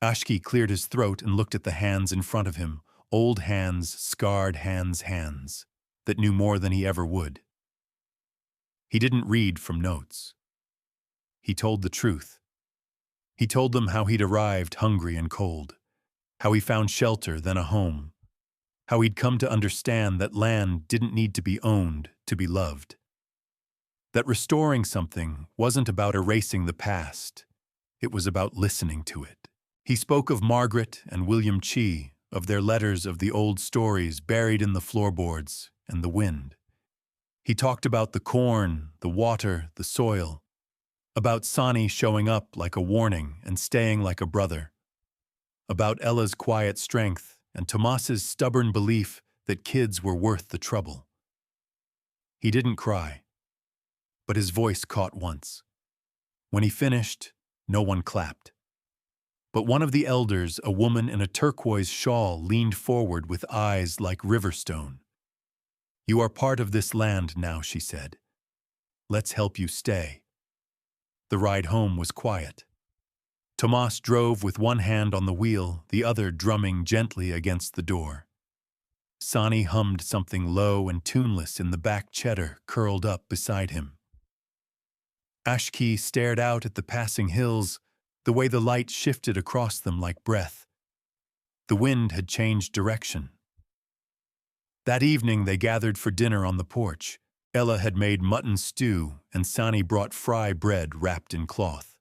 Ashki cleared his throat and looked at the hands in front of him, old hands, scarred hands that knew more than he ever would. He didn't read from notes. He told the truth. He told them how he'd arrived hungry and cold, how he found shelter, then a home, how he'd come to understand that land didn't need to be owned to be loved, that restoring something wasn't about erasing the past, it was about listening to it. He spoke of Margaret and William Chi, of their letters, of the old stories buried in the floorboards and the wind. He talked about the corn, the water, the soil, about Sani showing up like a warning and staying like a brother, about Ella's quiet strength and Tomas's stubborn belief that kids were worth the trouble. He didn't cry, but his voice caught once. When he finished, no one clapped. But one of the elders, a woman in a turquoise shawl, leaned forward with eyes like riverstone. "You are part of this land now," she said. "Let's help you stay." The ride home was quiet. Tomas drove with one hand on the wheel, the other drumming gently against the door. Sani hummed something low and tuneless in the back cheddar curled up beside him. Ashki stared out at the passing hills, the way the light shifted across them like breath. The wind had changed direction. That evening they gathered for dinner on the porch. Ella had made mutton stew, and Sani brought fry bread wrapped in cloth.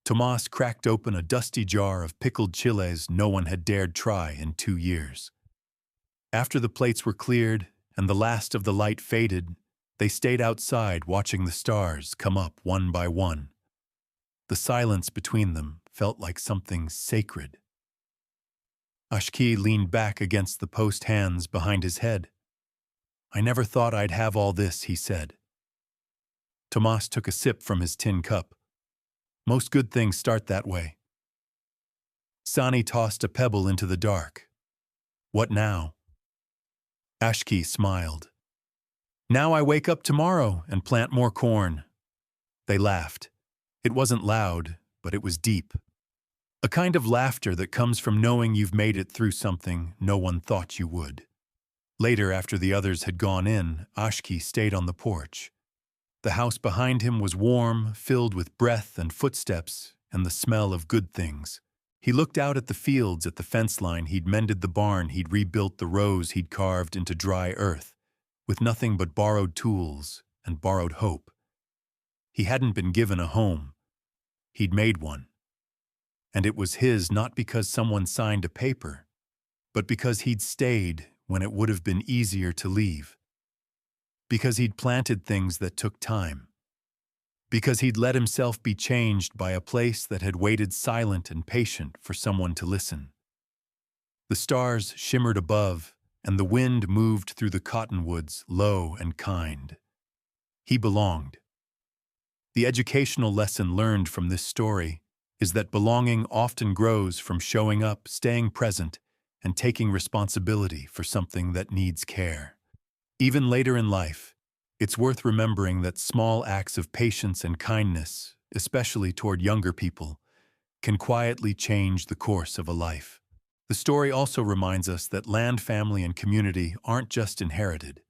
Tomas cracked open a dusty jar of pickled chiles no one had dared try in 2 years. After the plates were cleared and the last of the light faded, they stayed outside watching the stars come up one by one. The silence between them felt like something sacred. Ashki leaned back against the post hands behind his head. "I never thought I'd have all this," he said. Tomas took a sip from his tin cup. "Most good things start that way." Sani tossed a pebble into the dark. "What now?" Ashki smiled. "Now I wake up tomorrow and plant more corn." They laughed. It wasn't loud, but it was deep. A kind of laughter that comes from knowing you've made it through something no one thought you would. Later, after the others had gone in, Ashki stayed on the porch. The house behind him was warm, filled with breath and footsteps and the smell of good things. He looked out at the fields, at the fence line. He'd mended the barn, he'd rebuilt the rows he'd carved into dry earth, with nothing but borrowed tools and borrowed hope. He hadn't been given a home. He'd made one. And it was his not because someone signed a paper, but because he'd stayed when it would have been easier to leave. Because he'd planted things that took time. Because he'd let himself be changed by a place that had waited silent and patient for someone to listen. The stars shimmered above, and the wind moved through the cottonwoods, low and kind. He belonged. The educational lesson learned from this story is that belonging often grows from showing up, staying present, and taking responsibility for something that needs care. Even later in life, it's worth remembering that small acts of patience and kindness, especially toward younger people, can quietly change the course of a life. The story also reminds us that land, family, and community aren't just inherited.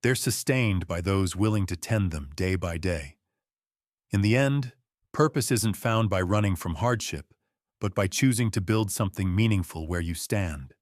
They're sustained by those willing to tend them day by day. In the end, purpose isn't found by running from hardship, but by choosing to build something meaningful where you stand.